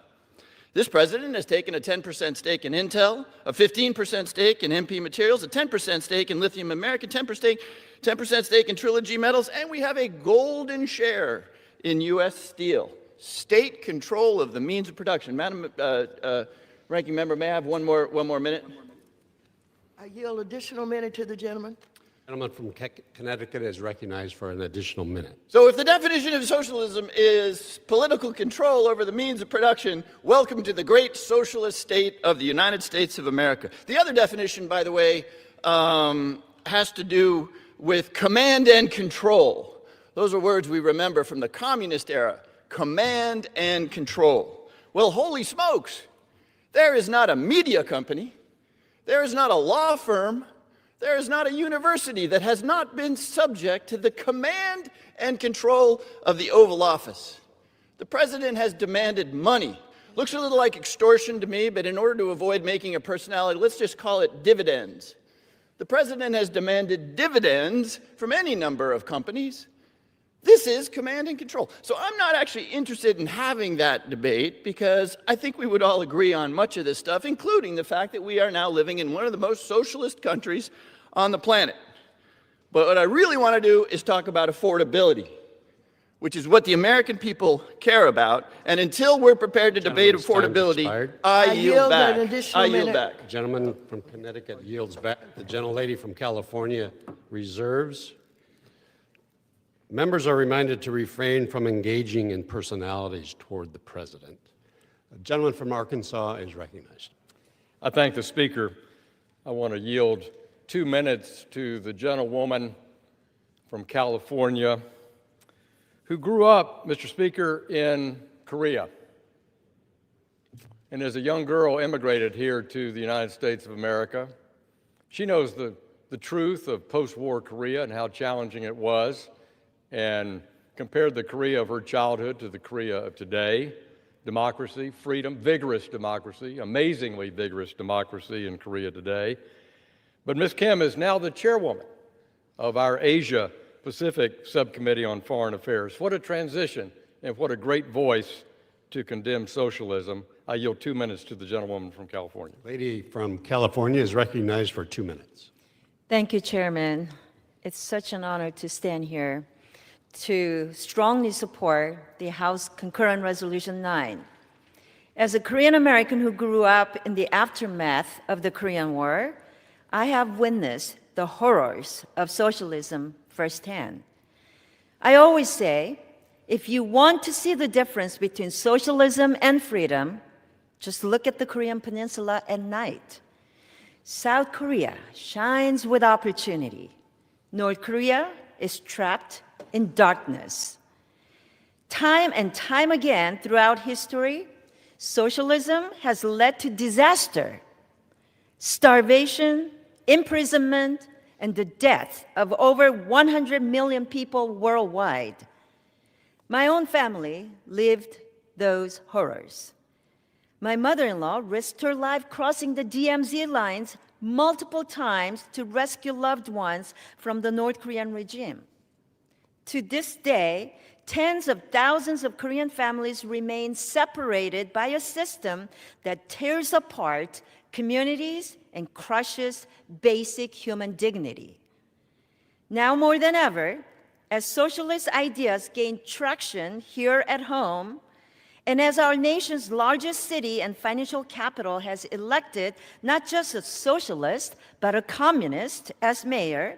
This president has taken a 10% stake in Intel, a 15% stake in MP Materials, a 10% stake in Lithium America, 10% stake in Trilogy Metals, and we have a golden share in U.S. Steel. State control of the means of production. Madam Ranking Member, may I have one more minute? I yield additional minute to the gentleman. Gentleman from Connecticut is recognized for an additional minute. So if the definition of socialism is political control over the means of production, welcome to the great socialist state of the United States of America. The other definition, by the way, has to do with command and control. Those are words we remember from the communist era. Command and control. Well, holy smokes, there is not a media company, There is not a law firm, there is not a university that has not been subject to the command and control of the Oval Office. The president has demanded money. Looks a little like extortion to me, but in order to avoid making a personality, let's just call it dividends. The president has demanded dividends from any number of companies. This is command and control. So I'm not actually interested in having that debate because I think we would all agree on much of this stuff, including the fact that we are now living in one of the most socialist countries on the planet. But what I really want to do is talk about affordability, which is what the American people care about. And until we're prepared to debate affordability, I yield back. I yield back. The gentleman from Connecticut yields back. The gentlelady from California reserves. Members are reminded to refrain from engaging in personalities toward the president. The gentleman from Arkansas is recognized. I thank the Speaker. I want to yield 2 minutes to the gentlewoman from California who grew up, Mr. Speaker, in Korea, and as a young girl immigrated here to the United States of America. She knows the truth of post-war Korea and how challenging it was, and compared the Korea of her childhood to the Korea of today. Democracy, freedom, vigorous democracy, amazingly vigorous democracy in Korea today. But Ms. Kim is now the chairwoman of our Asia Pacific Subcommittee on Foreign Affairs. What a transition, and what a great voice to condemn socialism. I yield 2 minutes to the gentlewoman from California. Lady from California is recognized for 2 minutes. Thank you, Chairman. It's such an honor to stand here to strongly support the House Concurrent Resolution 9. As a Korean American who grew up in the aftermath of the Korean War, I have witnessed the horrors of socialism firsthand. I always say, if you want to see the difference between socialism and freedom, just look at the Korean Peninsula at night. South Korea shines with opportunity. North Korea is trapped in darkness. Time and time again throughout history, socialism has led to disaster, starvation, imprisonment, and the death of over 100 million people worldwide. My own family lived those horrors. My mother-in-law risked her life crossing the DMZ lines multiple times to rescue loved ones from the North Korean regime. To this day, tens of thousands of Korean families remain separated by a system that tears apart communities and crushes basic human dignity. Now more than ever, as socialist ideas gain traction here at home, and as our nation's largest city and financial capital has elected not just a socialist, but a communist as mayor,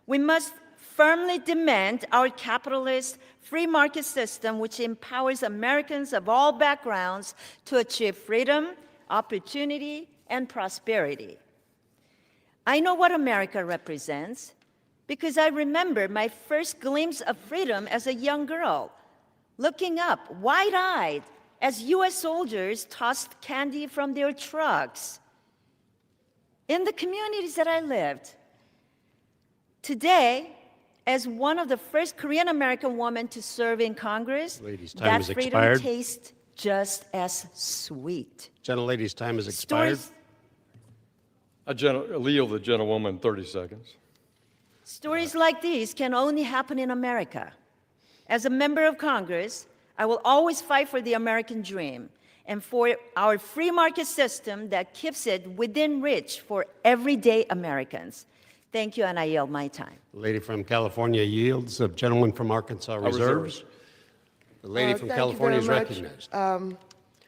we must firmly demand our capitalist free market system, which empowers Americans of all backgrounds to achieve freedom, opportunity, and prosperity. I know what America represents because I remember my first glimpse of freedom as a young girl, looking up wide-eyed as U.S. soldiers tossed candy from their trucks in the communities that I lived. Today, as one of the first Korean American women to serve in Congress, that freedom tastes just as sweet. Gentlelady's time has expired. I yield the gentlewoman 30 seconds. Stories like these can only happen in America. As a member of Congress, I will always fight for the American dream and for our free market system that keeps it within reach for everyday Americans. Thank you, and I yield my time. The lady from California yields. The gentleman from Arkansas reserves. The lady from California is recognized.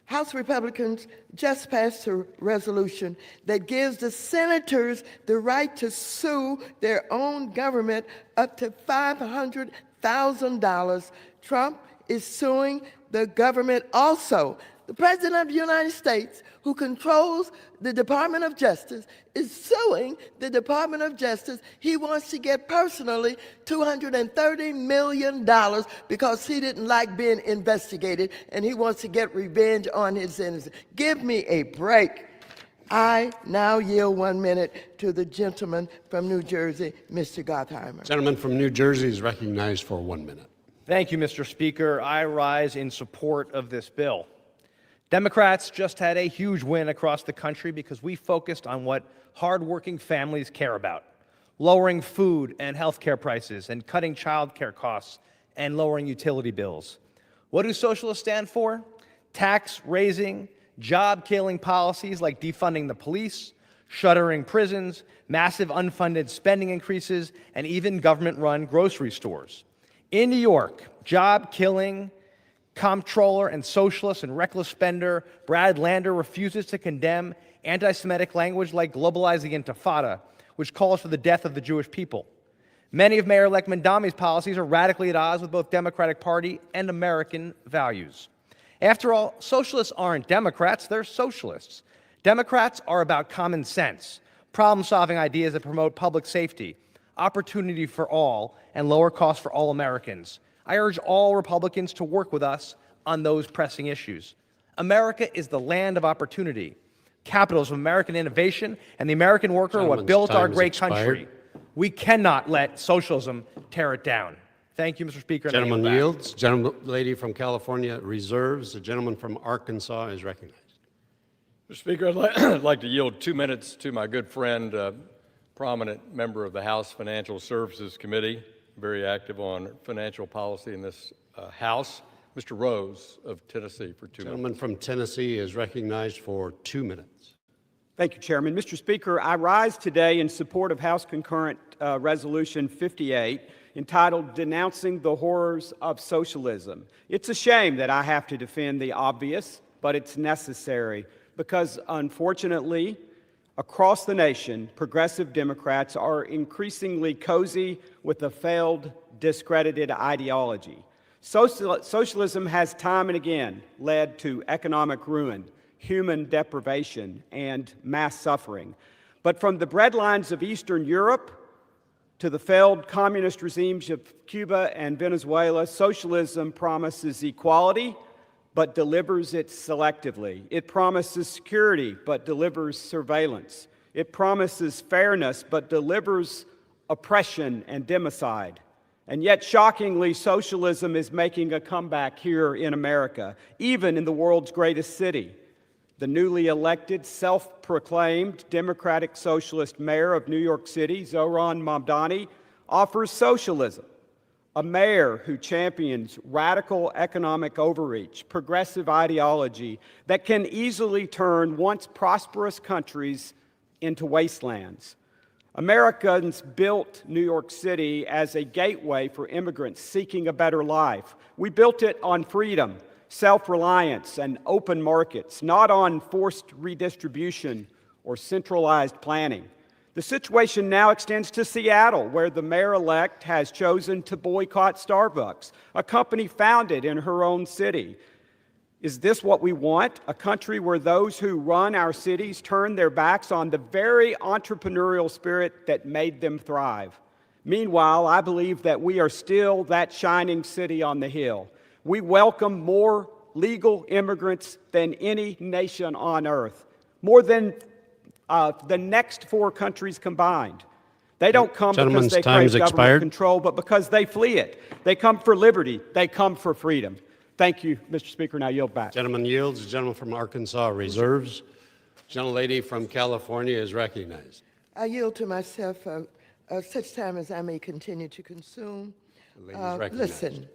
House Republicans just passed a resolution that gives the senators the right to sue their own government up to $500,000. Trump is suing the government also. The President of the United States, who controls the Department of Justice, is suing the Department of Justice. He wants to get personally $230 million because he didn't like being investigated, and he wants to get revenge on his innocents. Give me a break. I now yield 1 minute to the gentleman from New Jersey, Mr. Gottheimer. Gentleman from New Jersey is recognized for 1 minute. Thank you, Mr. Speaker. I rise in support of this bill. Democrats just had a huge win across the country because we focused on what hardworking families care about: lowering food and health care prices and cutting child care costs and lowering utility bills. What do socialists stand for? Tax-raising, job-killing policies like defunding the police, shuttering prisons, massive unfunded spending increases, and even government-run grocery stores. In New York, job-killing comptroller and socialist and reckless spender Brad Lander refuses to condemn anti-Semitic language like globalizing intifada, which calls for the death of the Jewish people. Many of Mayor-elect Mandami's policies are radically at odds with both Democratic Party and American values. After all, socialists aren't Democrats, they're socialists. Democrats are about common sense, problem-solving ideas that promote public safety, opportunity for all, and lower costs for all Americans. I urge all Republicans to work with us on those pressing issues. America is the land of opportunity. Capitals of American innovation and the American worker are what built our great country. We cannot let socialism tear it down. Thank you, Mr. Speaker. Gentleman yields. Lady from California reserves. The gentleman from Arkansas is recognized. Mr. Speaker, I'd like to yield 2 minutes to my good friend, prominent member of the House Financial Services Committee, very active on financial policy in this House, Mr. Rose of Tennessee for 2 minutes. Gentleman from Tennessee is recognized for 2 minutes. Thank you, Chairman. Mr. Speaker, I rise today in support of House Concurrent Resolution 58, entitled Denouncing the Horrors of Socialism. It's a shame that I have to defend the obvious, but it's necessary because, unfortunately, across the nation, progressive Democrats are increasingly cozy with a failed, discredited ideology. Socialism has time and again led to economic ruin, human deprivation, and mass suffering. But from the breadlines of Eastern Europe to the failed communist regimes of Cuba and Venezuela, socialism promises equality, but delivers it selectively. It promises security, but delivers surveillance. It promises fairness, but delivers oppression and democide. And yet, shockingly, socialism is making a comeback here in America, even in the world's greatest city. The newly elected, self-proclaimed Democratic Socialist mayor of New York City, Zohran Mamdani, offers socialism, a mayor who champions radical economic overreach, progressive ideology that can easily turn once prosperous countries into wastelands. Americans built New York City as a gateway for immigrants seeking a better life. We built it on freedom, self-reliance, and open markets, not on forced redistribution or centralized planning. The situation now extends to Seattle, where the mayor-elect has chosen to boycott Starbucks, a company founded in her own city. Is this what we want? A country where those who run our cities turn their backs on the very entrepreneurial spirit that made them thrive? Meanwhile, I believe that we are still that shining city on the hill. We welcome more legal immigrants than any nation on earth, more than the next 4 countries combined. They don't come because they crave government control, but because they flee it. They come for liberty. They come for freedom. Thank you, Mr. Speaker. Now yield back. Gentleman yields. The gentleman from Arkansas reserves. Gentlelady from California is recognized. I yield to myself such time as I may continue to consume. Listen,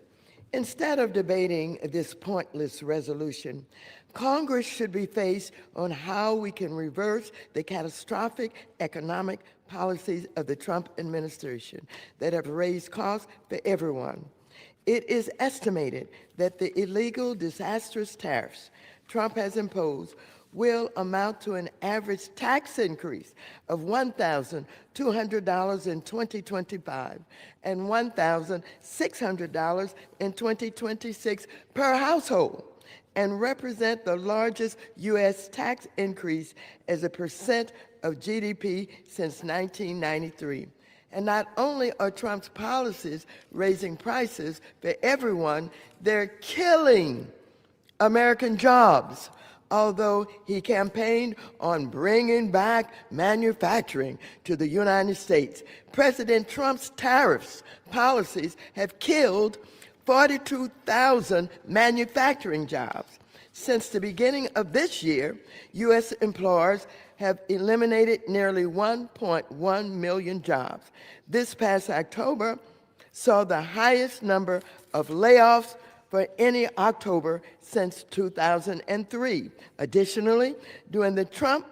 instead of debating this pointless resolution, Congress should be faced on how we can reverse the catastrophic economic policies of the Trump administration that have raised costs for everyone. It is estimated that the illegal, disastrous tariffs Trump has imposed will amount to an average tax increase of $1,200 in 2025 and $1,600 in 2026 per household, and represent the largest U.S. tax increase as a percent of GDP since 1993. And not only are Trump's policies raising prices for everyone, they're killing American jobs, Although he campaigned on bringing back manufacturing to the United States, President Trump's tariffs policies have killed 42,000 manufacturing jobs. Since the beginning of this year, U.S. employers have eliminated nearly 1.1 million jobs. This past October saw the highest number of layoffs for any October since 2003. Additionally, during the Trump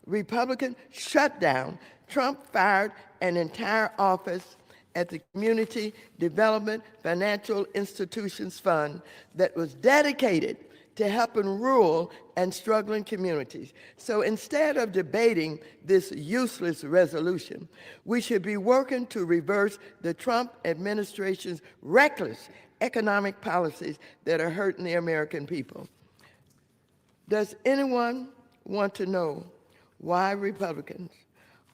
Republican shutdown, Trump fired an entire office at the Community Development Financial Institutions Fund that was dedicated to helping rural and struggling communities. So instead of debating this useless resolution, we should be working to reverse the Trump administration's reckless economic policies that are hurting the American people. Does anyone want to know why Republicans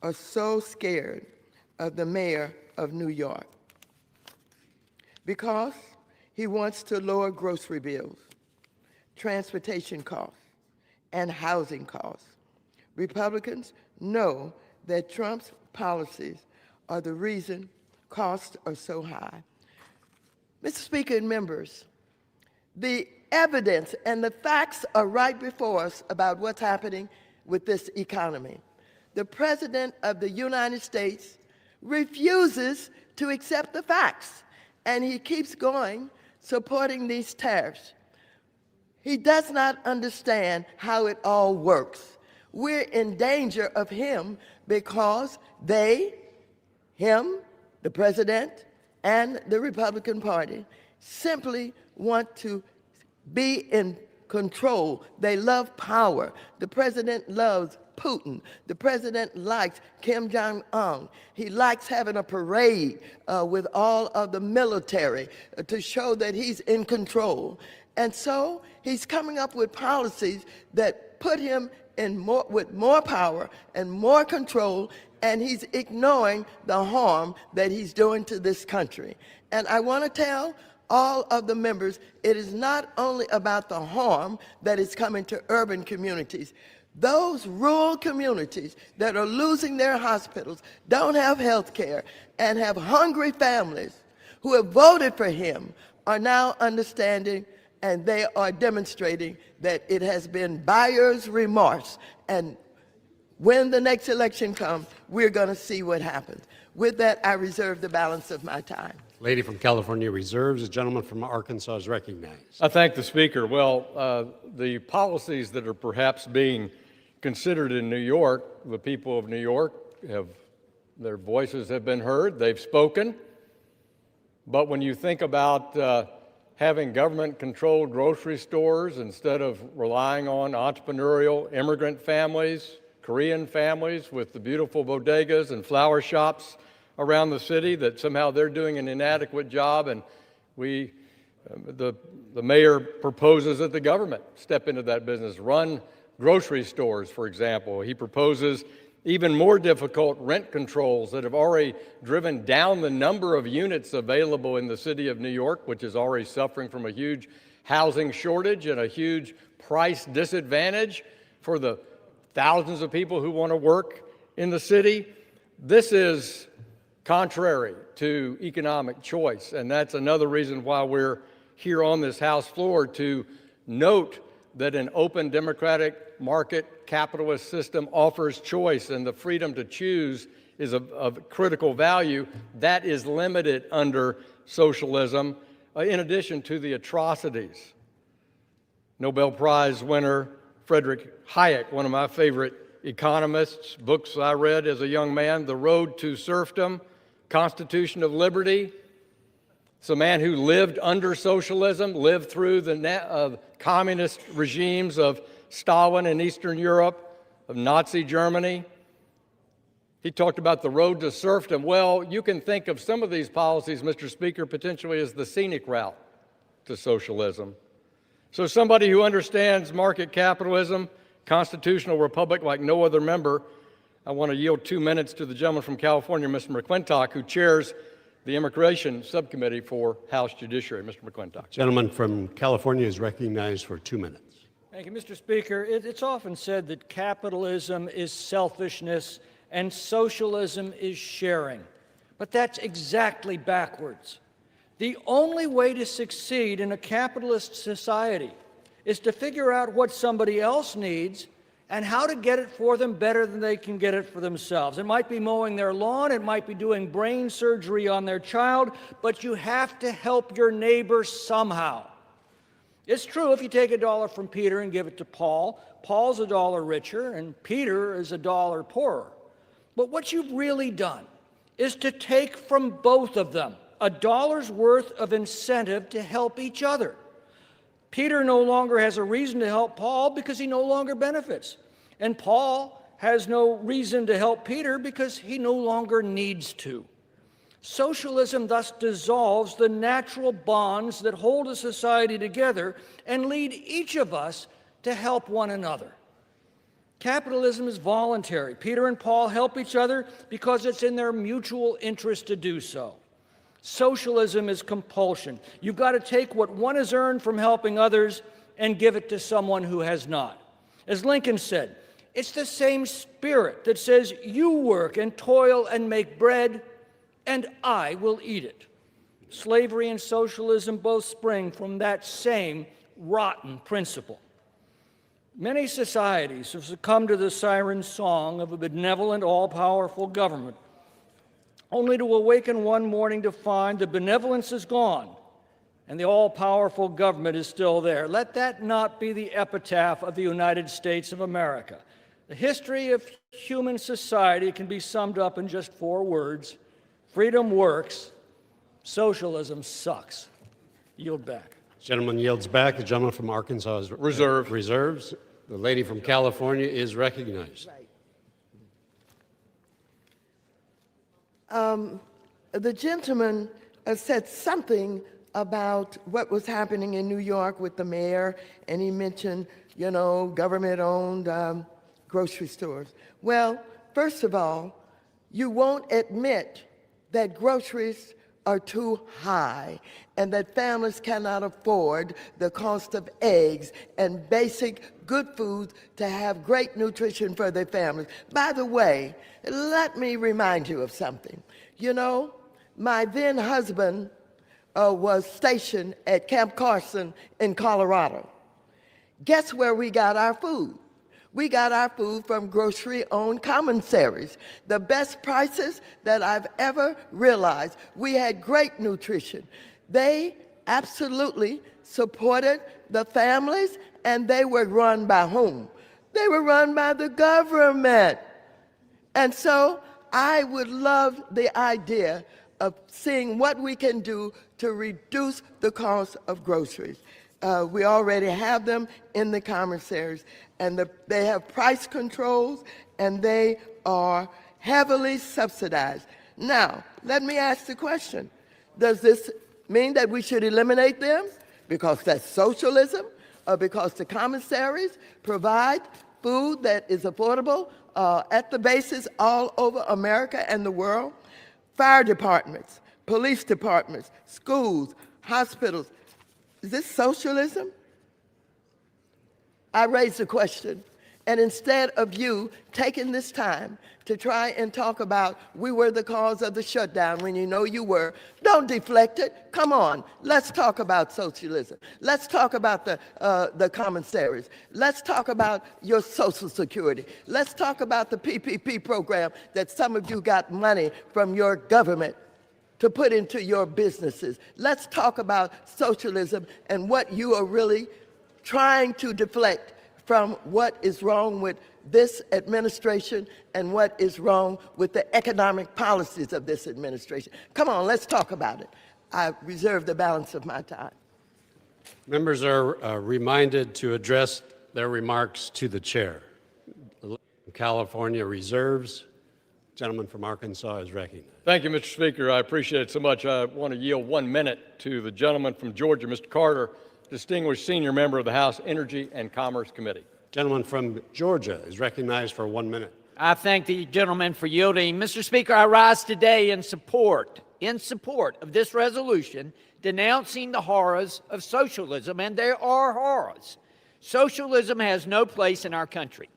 are so scared of the mayor of New York? Because he wants to lower grocery bills, transportation costs, and housing costs. Republicans know that Trump's policies are the reason costs are so high. Mr. Speaker and members, the evidence and the facts are right before us about what's happening with this economy. The President of the United States refuses to accept the facts, and he keeps going, supporting these tariffs. He does not understand how it all works. We're in danger of him because they, him, the President, and the Republican Party simply want to be in control. They love power. The President loves Putin. The President likes Kim Jong-un. He likes having a parade with all of the military to show that he's in control. And so he's coming up with policies that put him in with more power and more control, and he's ignoring the harm that he's doing to this country. And I want to tell all of the members, it is not only about the harm that is coming to urban communities. Those rural communities that are losing their hospitals, don't have health care, and have hungry families who have voted for him are now understanding, and they are demonstrating that it has been buyer's remorse. And when the next election comes, we're going to see what happens. With that, I reserve the balance of my time. Lady from California reserves. The gentleman from Arkansas is recognized. I thank the Speaker. Well, the policies that are perhaps being considered in New York, the people of New York their voices have been heard, they've spoken. But when you think about having government-controlled grocery stores instead of relying on entrepreneurial immigrant families, Korean families with the beautiful bodegas and flower shops around the city, that somehow they're doing an inadequate job, and the mayor proposes that the government step into that business, run grocery stores, for example. He proposes even more difficult rent controls that have already driven down the number of units available in the city of New York, which is already suffering from a huge housing shortage and a huge price disadvantage for the thousands of people who want to work in the city. This is contrary to economic choice, and that's another reason why we're here on this House floor, to note that an open democratic market capitalist system offers choice, and the freedom to choose is of critical value. That is limited under socialism, in addition to the atrocities. Nobel Prize winner Friedrich Hayek, one of my favorite economists, books I read as a young man, The Road to Serfdom, Constitution of Liberty. It's a man who lived under socialism, lived through the communist regimes of Stalin in Eastern Europe, of Nazi Germany. He talked about the road to serfdom. Well, you can think of some of these policies, Mr. Speaker, potentially as the scenic route to socialism. So somebody who understands market capitalism, constitutional republic like no other member, I want to yield 2 minutes to the gentleman from California, Mr. McClintock, who chairs the Immigration Subcommittee for House Judiciary. Mr. McClintock. Gentleman from California is recognized for 2 minutes. Thank you, Mr. Speaker. It's often said that capitalism is selfishness and socialism is sharing. But that's exactly backwards. The only way to succeed in a capitalist society is to figure out what somebody else needs and how to get it for them better than they can get it for themselves. It might be mowing their lawn, it might be doing brain surgery on their child, but you have to help your neighbor somehow. It's true if you take $1 from Peter and give it to Paul, Paul's $1 richer and Peter is $1 poorer. But what you've really done is to take from both of them $1's worth of incentive to help each other. Peter no longer has a reason to help Paul because he no longer benefits. And Paul has no reason to help Peter because he no longer needs to. Socialism thus dissolves the natural bonds that hold a society together and lead each of us to help one another. Capitalism is voluntary. Peter and Paul help each other because it's in their mutual interest to do so. Socialism is compulsion. You've got to take what one has earned from helping others and give it to someone who has not. As Lincoln said, it's the same spirit that says, you work and toil and make bread, and I will eat it. Slavery and socialism both spring from that same rotten principle. Many societies have succumbed to the siren song of a benevolent, all-powerful government, only to awaken one morning to find the benevolence is gone and the all-powerful government is still there. Let that not be the epitaph of the United States of America. The history of human society can be summed up in just 4 words. Freedom works, socialism sucks. Yield back. Gentleman yields back. The gentleman from Arkansas is reserves. The lady from California is recognized. The gentleman said something about what was happening in New York with the mayor, and he mentioned, government-owned grocery stores. Well, first of all, you won't admit that groceries are too high and that families cannot afford the cost of eggs and basic good foods to have great nutrition for their families. By the way, let me remind you of something. My then husband was stationed at Camp Carson in Colorado. Guess where we got our food? We got our food from grocery-owned commissaries. The best prices that I've ever realized. We had great nutrition. They absolutely supported the families, and they were run by whom? They were run by the government. And so I would love the idea of seeing what we can do to reduce the cost of groceries. We already have them in the commissaries, and they have price controls, and they are heavily subsidized. Now, let me ask the question. Does this mean that we should eliminate them because that's socialism, or because the commissaries provide food that is affordable at the bases all over America and the world? Fire departments, police departments, schools, hospitals. Is this socialism? I raise the question, and instead of you taking this time to try and talk about we were the cause of the shutdown when you know you were, don't deflect it. Come on, let's talk about socialism. Let's talk about the commissaries. Let's talk about your Social Security. Let's talk about the PPP program that some of you got money from your government to put into your businesses. Let's talk about socialism and what you are really trying to deflect from what is wrong with this administration and what is wrong with the economic policies of this administration. Come on, let's talk about it. I reserve the balance of my time. Members are reminded to address their remarks to the chair. California reserves. Gentleman from Arkansas is recognized. Thank you, Mr. Speaker. I appreciate it so much. I want to yield 1 minute to the gentleman from Georgia, Mr. Carter, distinguished senior member of the House Energy and Commerce Committee. Gentleman from Georgia is recognized for 1 minute. I thank the gentleman for yielding. Mr. Speaker, I rise today in support of this resolution denouncing the horrors of socialism, and there are horrors. Socialism has no place in our country.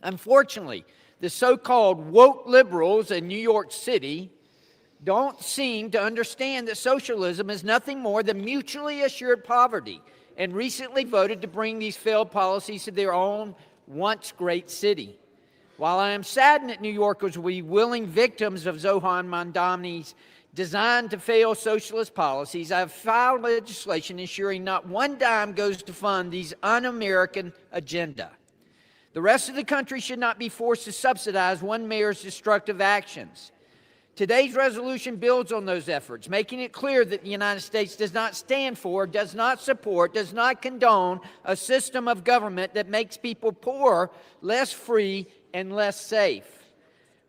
Unfortunately, the so-called woke liberals in New York City don't seem to understand that socialism is nothing more than mutually assured poverty, and recently voted to bring these failed policies to their own once great city. While I am saddened that New Yorkers will be willing victims of Zohan Mamdani's designed to fail socialist policies, I have filed legislation ensuring not one dime goes to fund these un-American agenda. The rest of the country should not be forced to subsidize one mayor's destructive actions. Today's resolution builds on those efforts, making it clear that the United States does not stand for, does not support, does not condone a system of government that makes people poorer, less free, and less safe.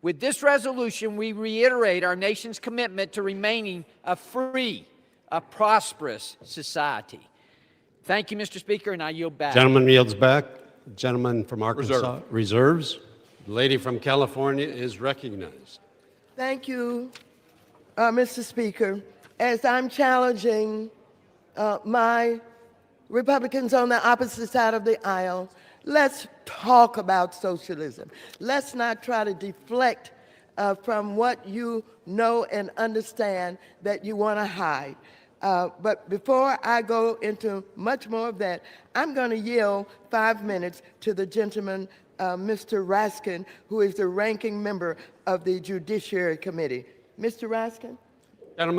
With this resolution, we reiterate our nation's commitment to remaining a free, a prosperous society. Thank you, Mr. Speaker, and I yield back. Gentleman yields back. Gentleman from Arkansas reserves. The lady from California is recognized. Thank you, Mr. Speaker. As I'm challenging my Republicans on the opposite side of the aisle, let's talk about socialism. Let's not try to deflect from what you know and understand that you want to hide. But before I go into much more of that, I'm going to yield 5 minutes to the gentleman, Mr. Raskin, who is the ranking member of the Judiciary Committee. Mr. Raskin,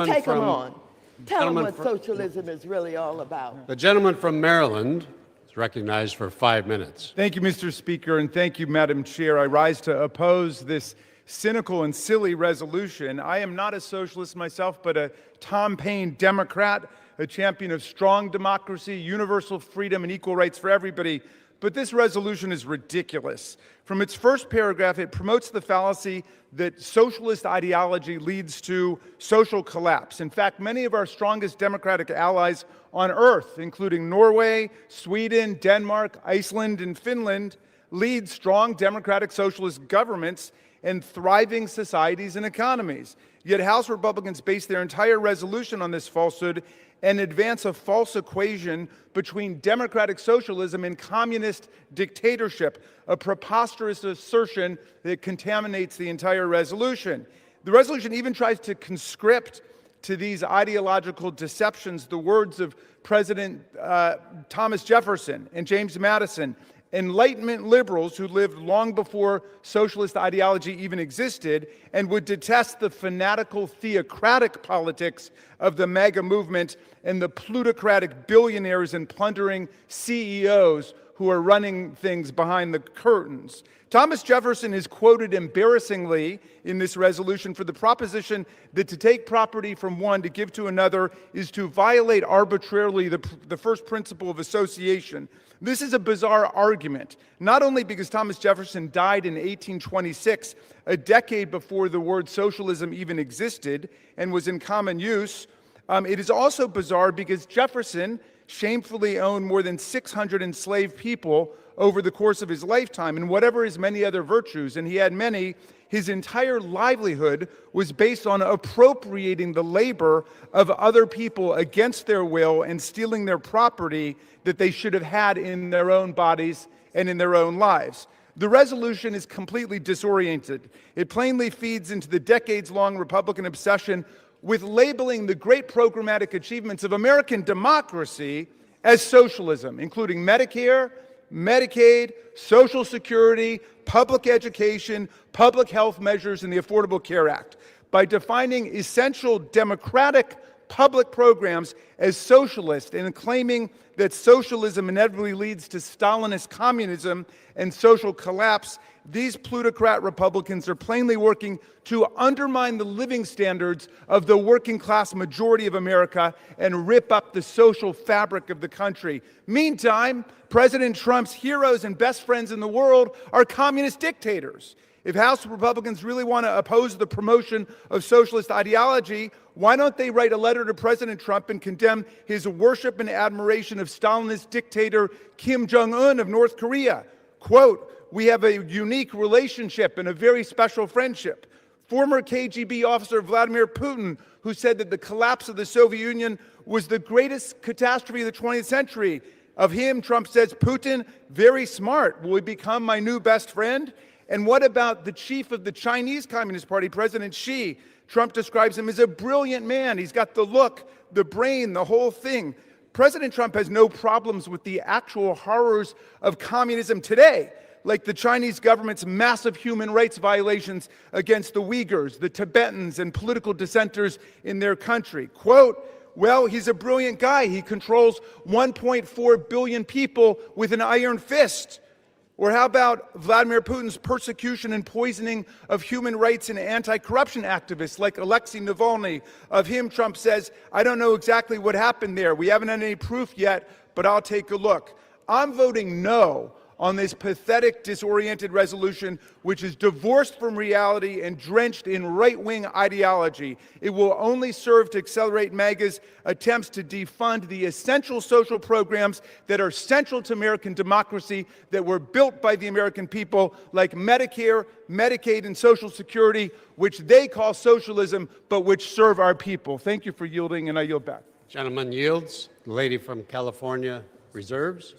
take him on. Tell him what socialism is really all about. The gentleman from Maryland is recognized for 5 minutes. Thank you, Mr. Speaker, and thank you, Madam Chair. I rise to oppose this cynical and silly resolution. I am not a socialist myself, but a Tom Paine Democrat, a champion of strong democracy, universal freedom, and equal rights for everybody. But this resolution is ridiculous. From its first paragraph, it promotes the fallacy that socialist ideology leads to social collapse. In fact, many of our strongest democratic allies on earth, including Norway, Sweden, Denmark, Iceland, and Finland, lead strong democratic socialist governments and thriving societies and economies. Yet House Republicans base their entire resolution on this falsehood and advance a false equation between democratic socialism and communist dictatorship, a preposterous assertion that contaminates the entire resolution. The resolution even tries to conscript to these ideological deceptions the words of President Thomas Jefferson and James Madison, Enlightenment liberals who lived long before socialist ideology even existed and would detest the fanatical theocratic politics of the MAGA movement and the plutocratic billionaires and plundering CEOs who are running things behind the curtains. Thomas Jefferson is quoted embarrassingly in this resolution for the proposition that to take property from one to give to another is to violate arbitrarily the first principle of association. This is a bizarre argument, not only because Thomas Jefferson died in 1826, a decade before the word socialism even existed and was in common use. It is also bizarre because Jefferson shamefully owned more than 600 enslaved people over the course of his lifetime, and whatever his many other virtues, and he had many, his entire livelihood was based on appropriating the labor of other people against their will and stealing their property that they should have had in their own bodies and in their own lives. The resolution is completely disoriented. It plainly feeds into the decades-long Republican obsession with labeling the great programmatic achievements of American democracy as socialism, including Medicare, Medicaid, Social Security, public education, public health measures, and the Affordable Care Act. By defining essential democratic public programs as socialist and claiming that socialism inevitably leads to Stalinist communism and social collapse, these plutocrat Republicans are plainly working to undermine the living standards of the working class majority of America and rip up the social fabric of the country. Meantime, President Trump's heroes and best friends in the world are communist dictators. If House Republicans really want to oppose the promotion of socialist ideology, why don't they write a letter to President Trump and condemn his worship and admiration of Stalinist dictator Kim Jong-un of North Korea? Quote, "We have a unique relationship and a very special friendship." Former KGB officer Vladimir Putin, who said that the collapse of the Soviet Union was the greatest catastrophe of the 20th century, Of him, Trump says, Putin, very smart. Will he become my new best friend? And what about the chief of the Chinese Communist Party, President Xi? Trump describes him as a brilliant man. He's got the look, the brain, the whole thing. President Trump has no problems with the actual horrors of communism today, like the Chinese government's massive human rights violations against the Uyghurs, the Tibetans, and political dissenters in their country. Quote, well, he's a brilliant guy. He controls 1.4 billion people with an iron fist. Or how about Vladimir Putin's persecution and poisoning of human rights and anti-corruption activists like Alexei Navalny? Of him, Trump says, I don't know exactly what happened there. We haven't had any proof yet, but I'll take a look. I'm voting no on this pathetic, disoriented resolution, which is divorced from reality and drenched in right-wing ideology. It will only serve to accelerate MAGA's attempts to defund the essential social programs that are central to American democracy, that were built by the American people, like Medicare, Medicaid, and Social Security, which they call socialism, but which serve our people. Thank you for yielding, and I yield back. Gentleman yields. The lady from California reserves.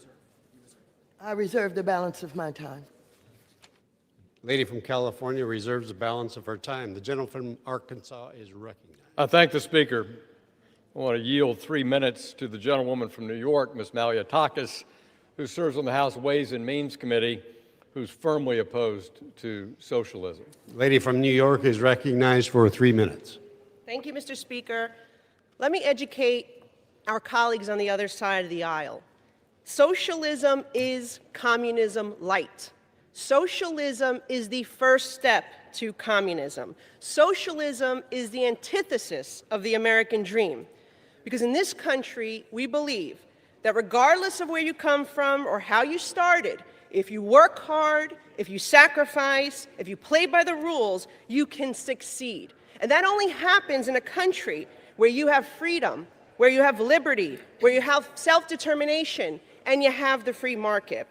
I reserve the balance of my time. Lady from California reserves the balance of her time. The gentleman from Arkansas is recognized. I thank the Speaker. I want to yield 3 minutes to the gentlewoman from New York, Ms. Malliotakis, who serves on the House Ways and Means Committee, who's firmly opposed to socialism. Lady from New York is recognized for 3 minutes. Thank you, Mr. Speaker. Let me educate our colleagues on the other side of the aisle. Socialism is communism light. Socialism is the first step to communism. Socialism is the antithesis of the American dream. Because in this country, we believe that regardless of where you come from or how you started, if you work hard, if you sacrifice, if you play by the rules, you can succeed. And that only happens in a country where you have freedom, where you have liberty, where you have self-determination, and you have the free market.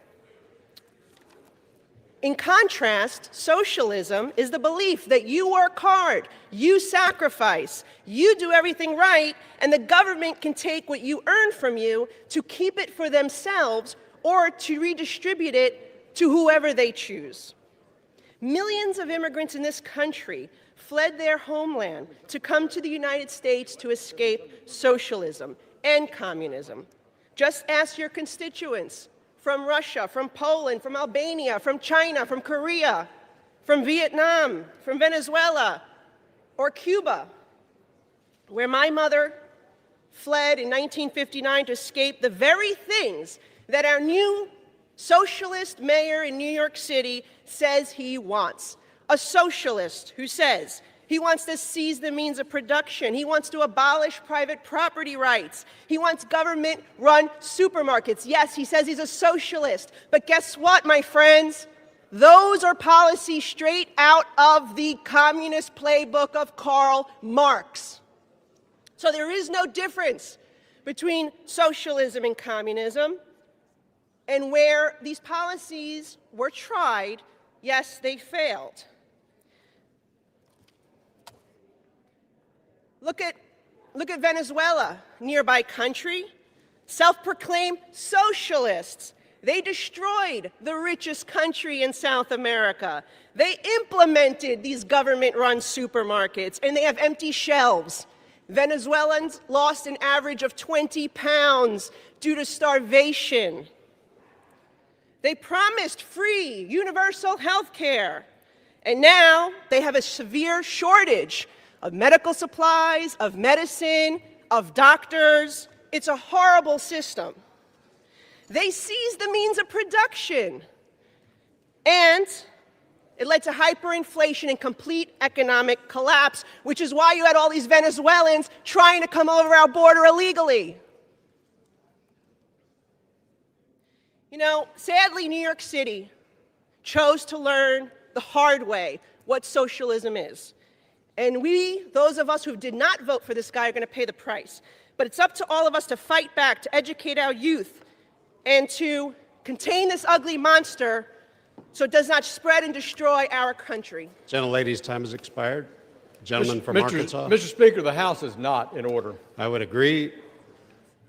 In contrast, socialism is the belief that you work hard, you sacrifice, you do everything right, and the government can take what you earn from you to keep it for themselves or to redistribute it to whoever they choose. Millions of immigrants in this country fled their homeland to come to the United States to escape socialism and communism. Just ask your constituents from Russia, from Poland, from Albania, from China, from Korea, from Vietnam, from Venezuela, or Cuba, where my mother fled in 1959 to escape the very things that our new socialist mayor in New York City says he wants. A socialist who says he wants to seize the means of production. He wants to abolish private property rights. He wants government-run supermarkets. Yes, he says he's a socialist. But guess what, my friends? Those are policies straight out of the communist playbook of Karl Marx. So there is no difference between socialism and communism. And where these policies were tried, yes, they failed. Look at Venezuela, nearby country, self-proclaimed socialists. They destroyed the richest country in South America. They implemented these government-run supermarkets, and they have empty shelves. Venezuelans lost an average of 20 pounds due to starvation. They promised free, universal health care, and now they have a severe shortage of medical supplies, of medicine, of doctors. It's a horrible system. They seized the means of production, and it led to hyperinflation and complete economic collapse, which is why you had all these Venezuelans trying to come over our border illegally. You know, sadly, New York City chose to learn the hard way what socialism is. And we, those of us who did not vote for this guy, are going to pay the price. But it's up to all of us to fight back, to educate our youth, and to contain this ugly monster so it does not spread and destroy our country. Gentlelady's time has expired. Gentleman from Arkansas. Mr. Speaker, the House is not in order. I would agree.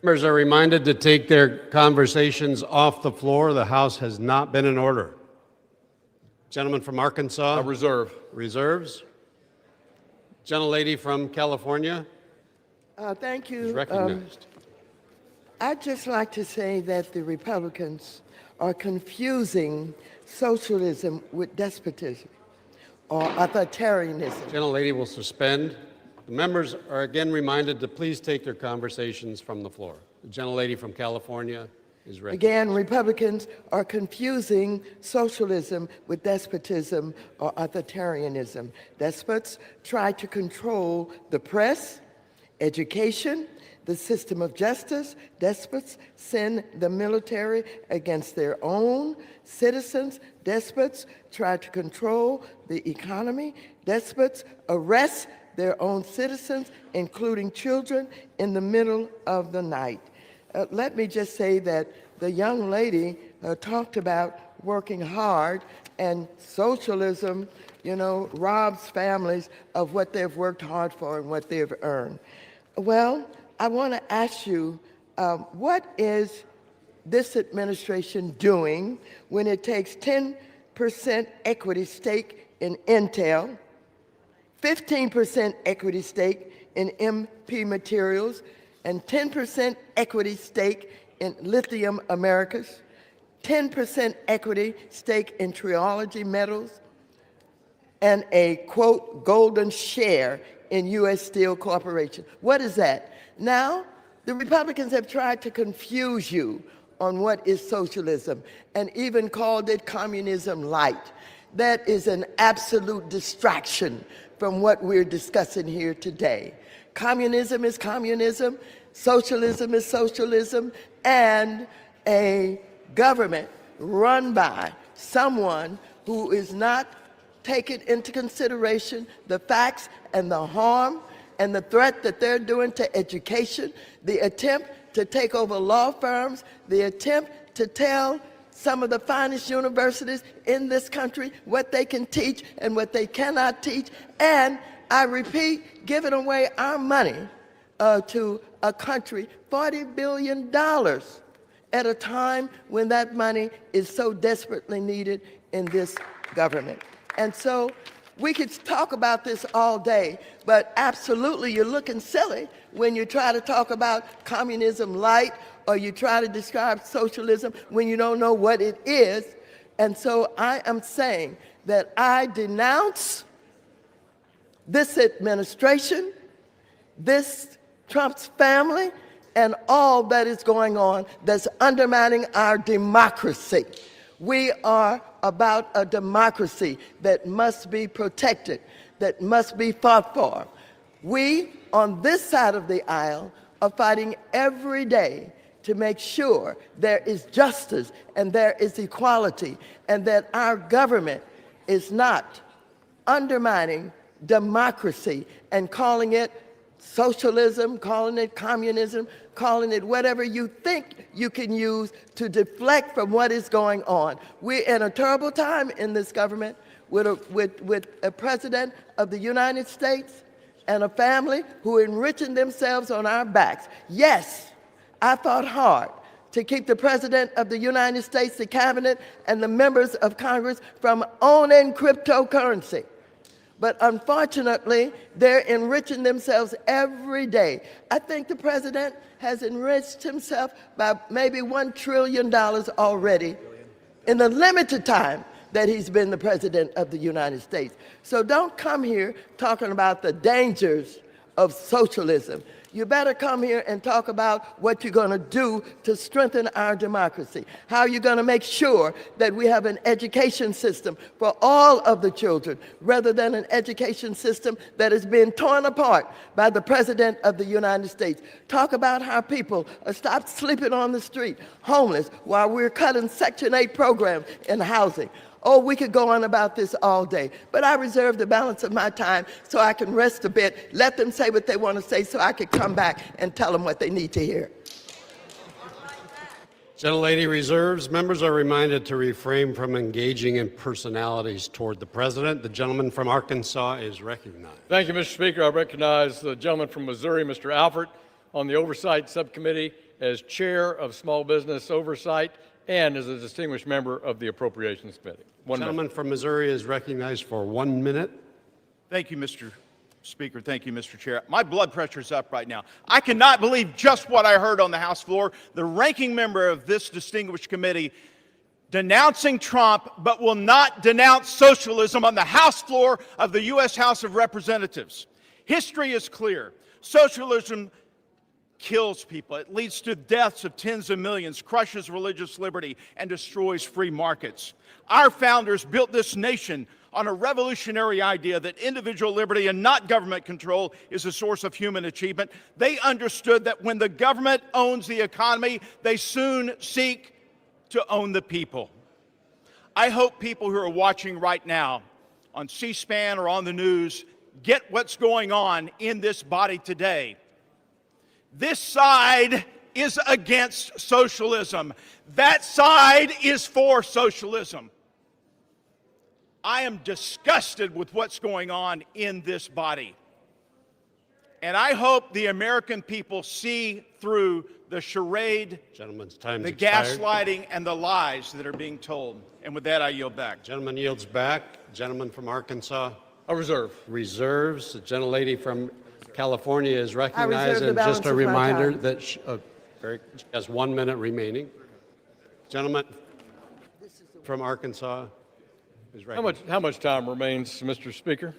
Members are reminded to take their conversations off the floor. The House has not been in order. Gentleman from Arkansas. Reserve. Reserves. Gentlelady from California Thank you. is recognized. I'd just like to say that the Republicans are confusing socialism with despotism or authoritarianism. Gentlelady will suspend. The members are again reminded to please take their conversations from the floor. The gentlelady from California is recognized. Again, Republicans are confusing socialism with despotism or authoritarianism. Despots try to control the press, education, the system of justice. Despots send the military against their own citizens. Despots try to control the economy. Despots arrest their own citizens, including children, in the middle of the night. Let me just say that the young lady talked about working hard, and socialism, robs families of what they've worked hard for and what they've earned. Well, I want to ask you, what is this administration doing when it takes 10% equity stake in Intel, 15% equity stake in MP Materials, and 10% equity stake in Lithium Americas, 10% equity stake in Triology Metals, and a, quote, golden share in U.S. Steel Corporation? What is that? Now, the Republicans have tried to confuse you on what is socialism and even called it communism light. That is an absolute distraction from what we're discussing here today. Communism is communism, socialism is socialism, and a government run by someone who is not taking into consideration the facts and the harm and the threat that they're doing to education, the attempt to take over law firms, the attempt to tell some of the finest universities in this country what they can teach and what they cannot teach, and I repeat, giving away our money to a country, $40 billion at a time when that money is so desperately needed in this government. And so we could talk about this all day, but absolutely you're looking silly when you try to talk about communism light or you try to describe socialism when you don't know what it is. And so I am saying that I denounce this administration, this Trump's family, and all that is going on that's undermining our democracy. We are about a democracy that must be protected, that must be fought for. We, on this side of the aisle, are fighting every day to make sure there is justice and there is equality, and that our government is not undermining democracy and calling it socialism, calling it communism, calling it whatever you think you can use to deflect from what is going on. We're in a terrible time in this government with a president of the United States and a family who are enriching themselves on our backs. Yes, I fought hard to keep the President of the United States, the cabinet, and the members of Congress from owning cryptocurrency. But unfortunately, they're enriching themselves every day. I think the President has enriched himself by maybe $1 trillion already in the limited time that he's been the President of the United States. So don't come here talking about the dangers of socialism. You better come here and talk about what you're going to do to strengthen our democracy. How you're going to make sure that we have an education system for all of the children, rather than an education system that is being torn apart by the President of the United States. Talk about how people stop sleeping on the street, homeless, while we're cutting Section 8 programs in housing. Oh, we could go on about this all day, but I reserve the balance of my time so I can rest a bit, let them say what they want to say so I could come back and tell them what they need to hear. Gentlelady reserves. Members are reminded to refrain from engaging in personalities toward the President. The gentleman from Arkansas is recognized. Thank you, Mr. Speaker. I recognize the gentleman from Missouri, Mr. Alford, on the Oversight Subcommittee, as Chair of Small Business Oversight and as a distinguished member of the Appropriations Committee. The gentleman from Missouri is recognized for 1 minute. Thank you, Mr. Speaker. Thank you, Mr. Chair. My blood pressure's up right now. I cannot believe just what I heard on the House floor. The ranking member of this distinguished committee denouncing Trump, but will not denounce socialism on the House floor of the U.S. House of Representatives. History is clear. Socialism kills people. It leads to deaths of tens of millions, crushes religious liberty, and destroys free markets. Our founders built this nation on a revolutionary idea that individual liberty and not government control is a source of human achievement. They understood that when the government owns the economy, they soon seek to own the people. I hope people who are watching right now on C-SPAN or on the news get what's going on in this body today. This side is against socialism. That side is for socialism. I am disgusted with what's going on in this body. And I hope the American people see through the charade, Gentleman's time's the expired. gaslighting, and the lies that are being told. And with that, I yield back. Gentleman yields back. Gentleman from Arkansas. A reserve. Reserves. The gentlelady from California is reserve recognized. the And balance just a of my reminder time. that she has 1 minute remaining. Gentleman from Arkansas is recognized. How much time remains, Mr. Speaker?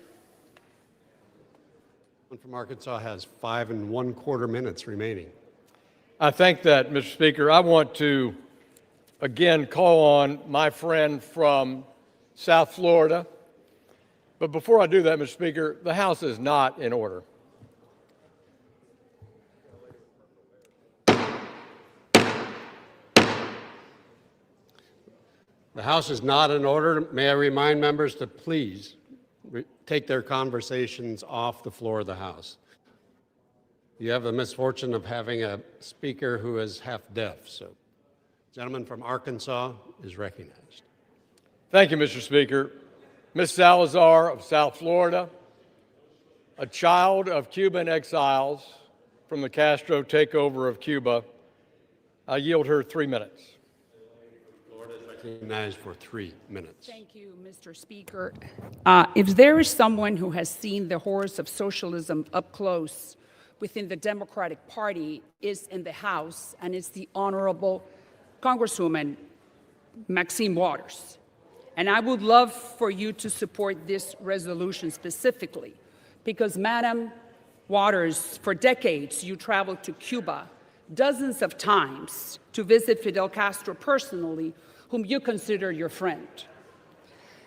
Gentleman from Arkansas has 5 1/4 minutes remaining. I thank that, Mr. Speaker. I want to again call on my friend from South Florida. But before I do that, Mr. Speaker, the House is not in order. The House is not in order. May I remind members to please take their conversations off the floor of the House. You have the misfortune of having a speaker who is half deaf. So, gentleman from Arkansas is recognized. Thank you, Mr. Speaker. Ms. Salazar of South Florida, a child of Cuban exiles from the Castro takeover of Cuba, I yield her 3 minutes. Recognized for 3 minutes. Thank you, Mr. Speaker. If there is someone who has seen the horrors of socialism up close within the Democratic Party, is in the House, and it's the Honorable Congresswoman Maxine Waters. And I would love for you to support this resolution specifically, because Madam Waters, for decades, you traveled to Cuba dozens of times to visit Fidel Castro personally, whom you consider your friend.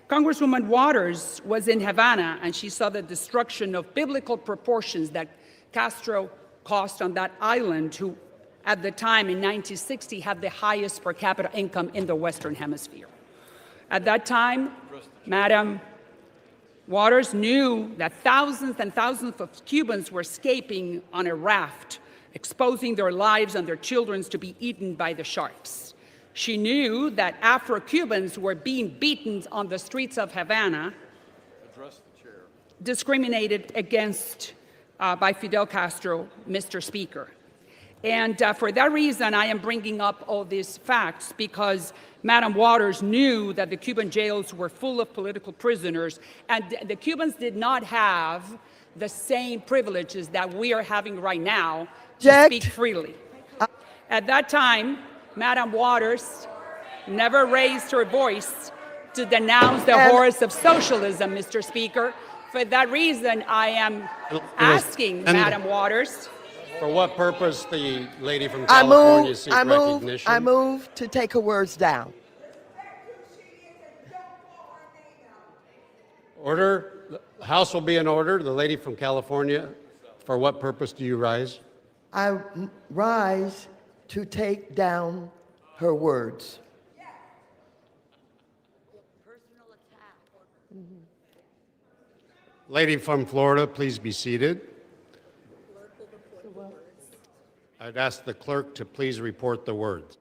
Congresswoman Waters was in Havana, and she saw the destruction of biblical proportions that Castro caused on that island, who at the time in 1960 had the highest per capita income in the Western Hemisphere. At that time, Madam Waters knew that thousands and thousands of Cubans were escaping on a raft, exposing their lives and their children to be eaten by the sharks. She knew that Afro-Cubans were being beaten on the streets of Havana, discriminated against by Fidel Castro, Mr. Speaker. And for that reason, I am bringing up all these facts, because Madam Waters knew that the Cuban jails were full of political prisoners, and the Cubans did not have the same privileges that we are having right now to speak freely. At that time, Madam Waters never raised her voice to denounce the horrors of socialism, Mr. Speaker. For that reason, I am asking Madam Waters. For what purpose the lady from California seeks recognition? I move to take her words down. Order. The House will be in order. The lady from California, for what purpose do you rise? I rise to take down her words. Lady from Florida, please be seated. I'd ask the clerk to please report the words.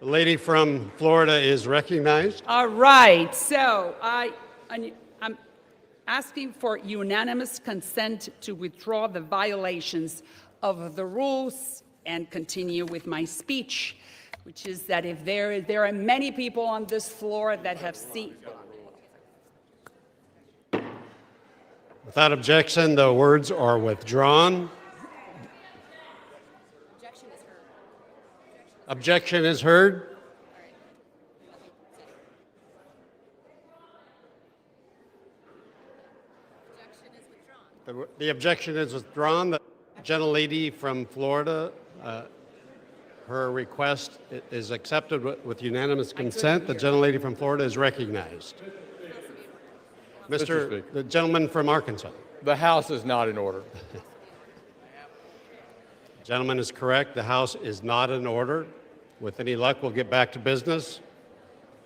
The lady from Florida is recognized. All right, so I'm asking for unanimous consent to withdraw the violations of the rules and continue with my speech, which is that if there are many people on this floor that have seen. Without objection, the words are withdrawn. Objection is heard. The objection is withdrawn. The gentlelady from Florida, her request is accepted with unanimous consent. The gentlelady from Florida is recognized. The gentleman from Arkansas. The House is not in order. Gentleman is correct. The House is not in order. With any luck, we'll get back to business.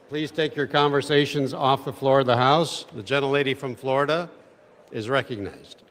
Please take your conversations off the floor of the House. The gentlelady from Florida is recognized.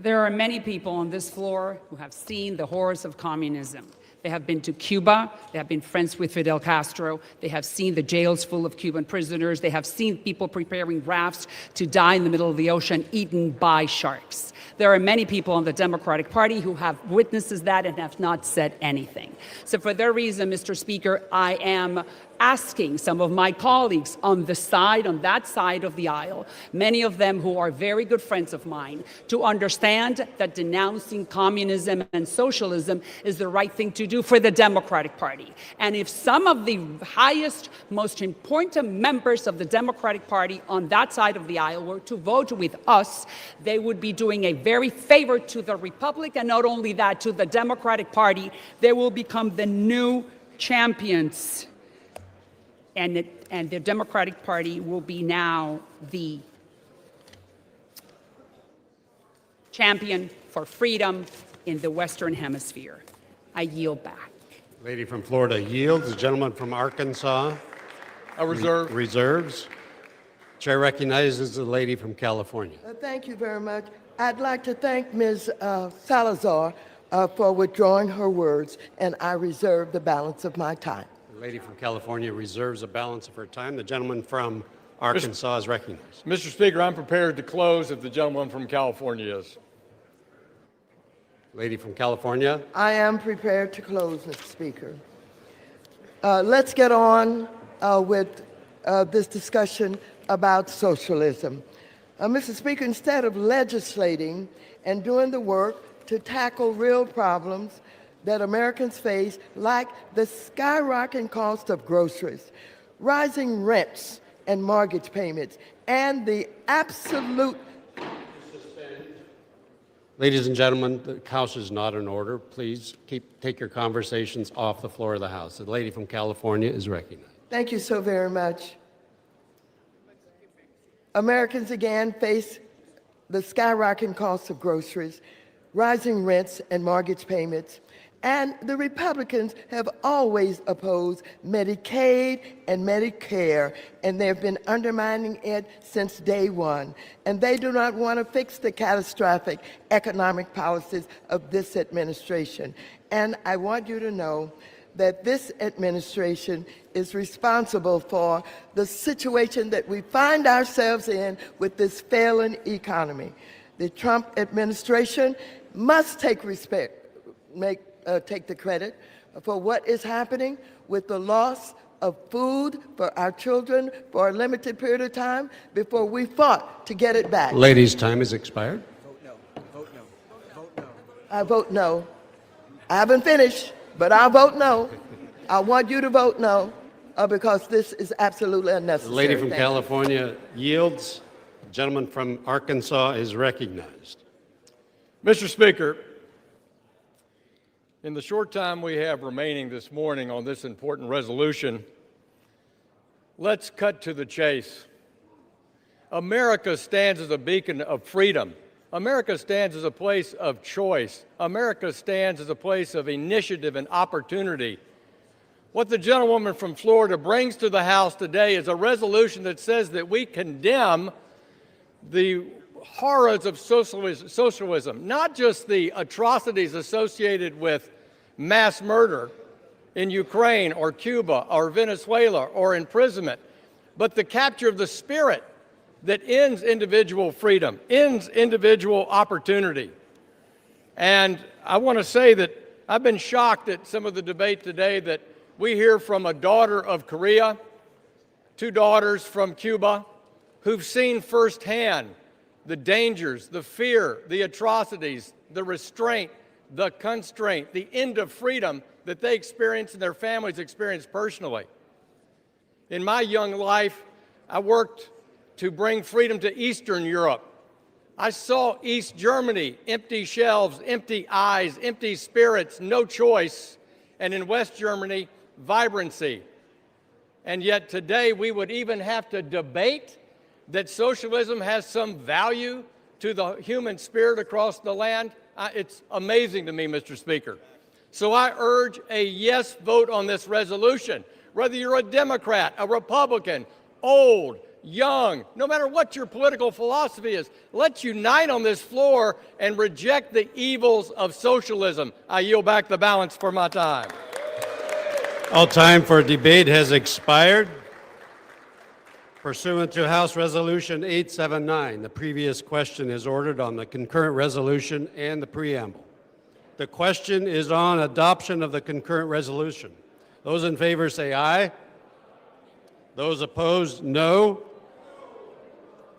There are many people on this floor who have seen the horrors of communism. They have been to Cuba. They have been friends with Fidel Castro. They have seen the jails full of Cuban prisoners. They have seen people preparing rafts to die in the middle of the ocean, eaten by sharks. There are many people in the Democratic Party who have witnessed that and have not said anything. So for that reason, Mr. Speaker, I am asking some of my colleagues on that side of the aisle, many of them who are very good friends of mine, to understand that denouncing communism and socialism is the right thing to do for the Democratic Party. And if some of the highest, most important members of the Democratic Party on that side of the aisle were to vote with us, they would be doing a very favor to the Republic, and not only that, to the Democratic Party. They will become the new champions. And the Democratic Party will be now the champion for freedom in the Western Hemisphere. I yield back. Lady from Florida yields. The gentleman from Arkansas reserves. Chair recognizes the lady from California. Thank you very much. I'd like to thank Ms. Salazar for withdrawing her words, and I reserve the balance of my time. The lady from California reserves a balance of her time. The gentleman from Arkansas is recognized. Mr. Speaker, I'm prepared to close if the gentleman from California is. Lady from California. I am prepared to close, Mr. Speaker. Let's get on with this discussion about socialism. Mr. Speaker, instead of legislating and doing the work to tackle real problems that Americans face, like the skyrocketing cost of groceries, rising rents and mortgage payments, and the absolute... Ladies and gentlemen, the House is not in order. Please take your conversations off the floor of the House. The lady from California is recognized. Thank you so very much. Americans again face the skyrocketing cost of groceries, rising rents and mortgage payments, and the Republicans have always opposed Medicaid and Medicare, and they've been undermining it since day one. And they do not want to fix the catastrophic economic policies of this administration. And I want you to know that this administration is responsible for the situation that we find ourselves in with this failing economy. The Trump administration must take the credit for what is happening with the loss of food for our children for a limited period of time before we fought to get it back. Lady's time has expired. Vote no. Vote no. Vote no. I vote no. I haven't finished, but I'll vote no. I want you to vote no because this is absolutely unnecessary. The lady from Thank you. California yields. The gentleman from Arkansas is recognized. Mr. Speaker, in the short time we have remaining this morning on this important resolution, let's cut to the chase. America stands as a beacon of freedom. America stands as a place of choice. America stands as a place of initiative and opportunity. What the gentlewoman from Florida brings to the House today is a resolution that says that we condemn the horrors of socialism, not just the atrocities associated with mass murder, in Ukraine or Cuba or Venezuela or imprisonment, but the capture of the spirit that ends individual freedom, ends individual opportunity. And I want to say that I've been shocked at some of the debate today that we hear from a daughter of Korea, two daughters from Cuba, who've seen firsthand the dangers, the fear, the atrocities, the restraint, the constraint, the end of freedom that they experience and their families experience personally. In my young life, I worked to bring freedom to Eastern Europe. I saw East Germany, empty shelves, empty eyes, empty spirits, no choice, and in West Germany, vibrancy. And yet today we would even have to debate that socialism has some value to the human spirit across the land. It's amazing to me, Mr. Speaker. So I urge a yes vote on this resolution. Whether you're a Democrat, a Republican, old, young, no matter what your political philosophy is, let's unite on this floor and reject the evils of socialism. I yield back the balance for my time. All time for debate has expired. Pursuant to House Resolution 879, the previous question is ordered on the concurrent resolution and the preamble. The question is on adoption of the concurrent resolution. Those in favor say aye. Those opposed, no.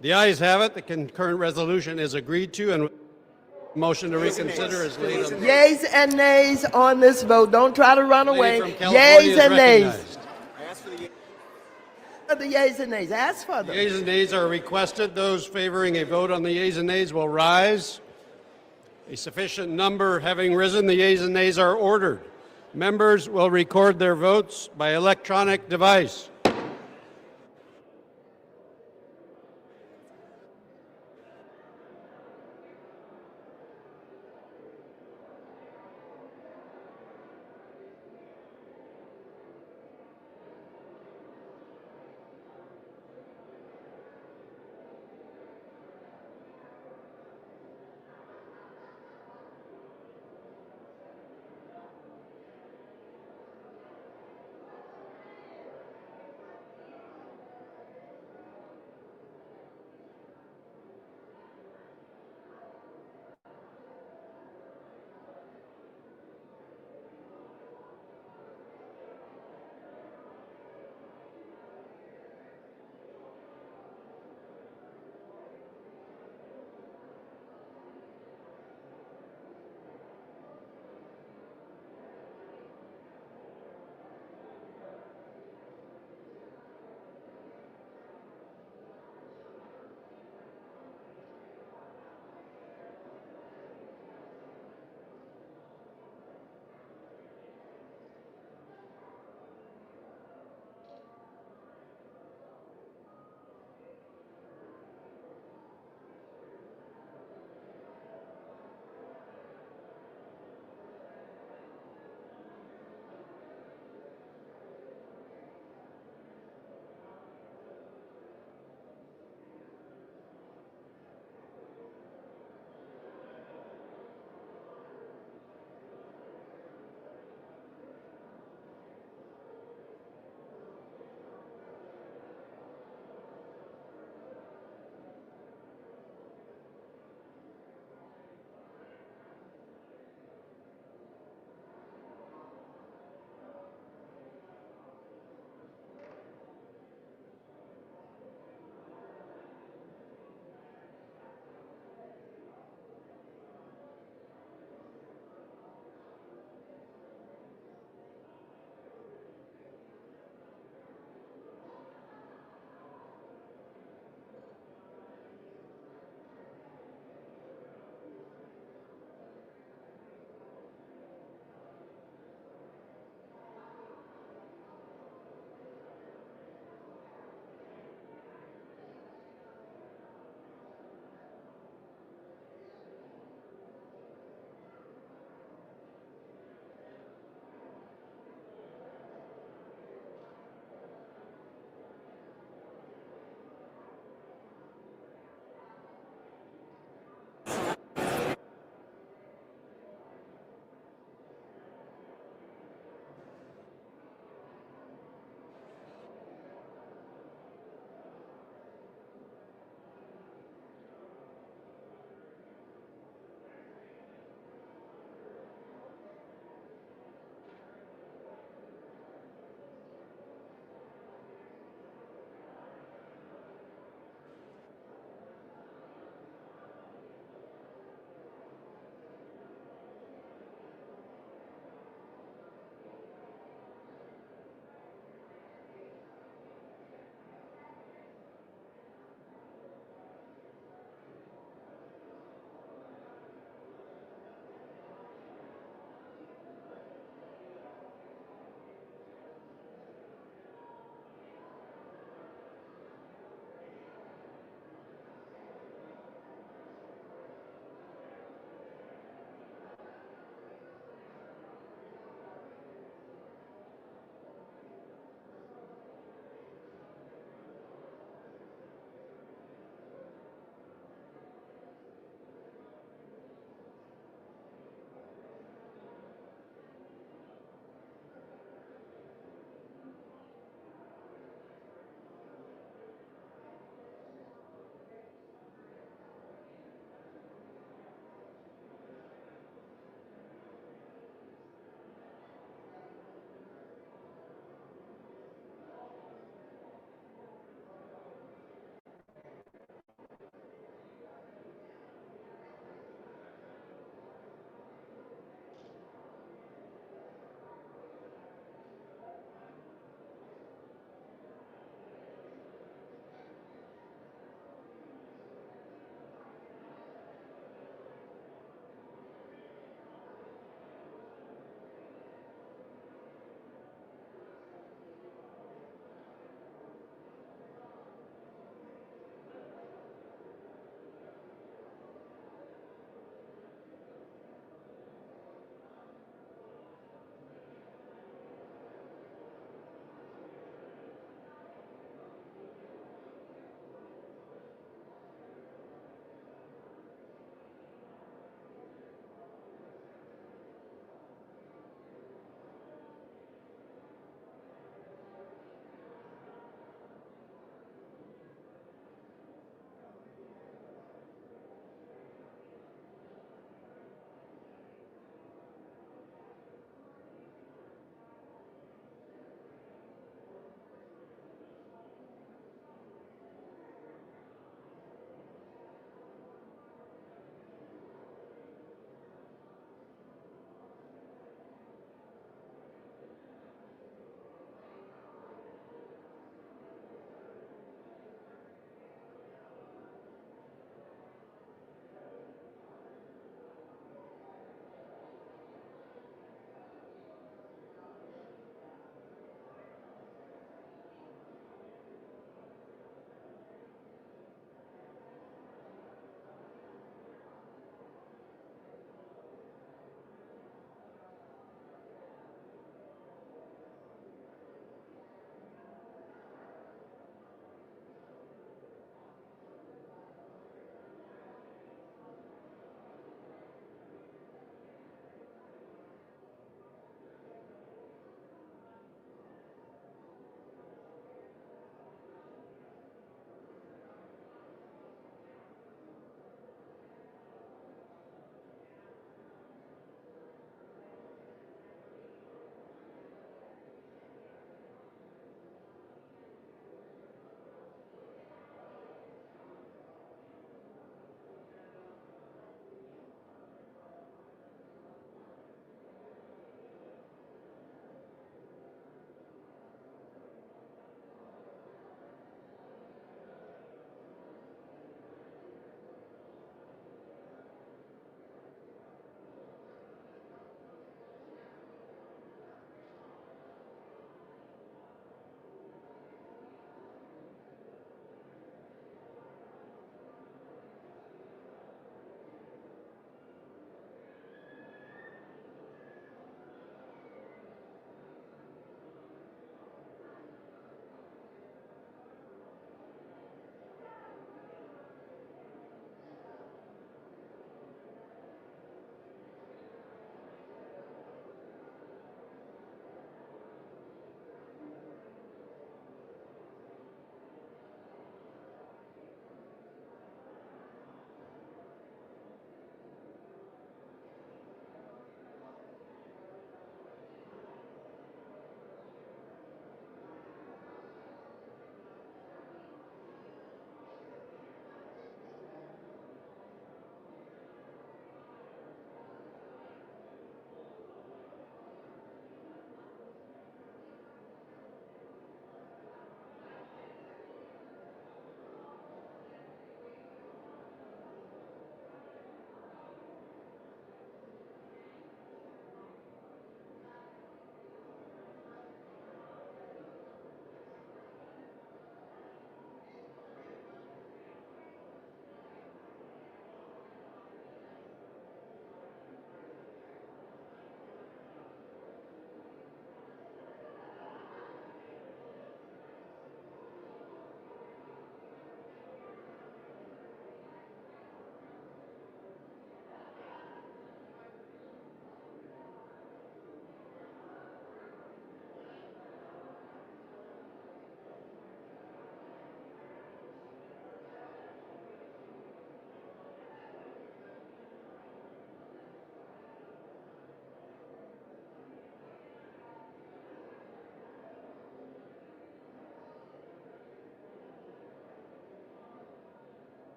The ayes have it. The concurrent resolution is agreed to, and motion to reconsider is laid on the Yeas and nays on this vote. Don't try to run away. Lady from California Yeas is and nays. recognized. The yeas and nays. Ask for them. Yeas and nays are requested. Those favoring a vote on the yeas and nays will rise. A sufficient number having risen, the yeas and nays are ordered. Members will record their votes by electronic device.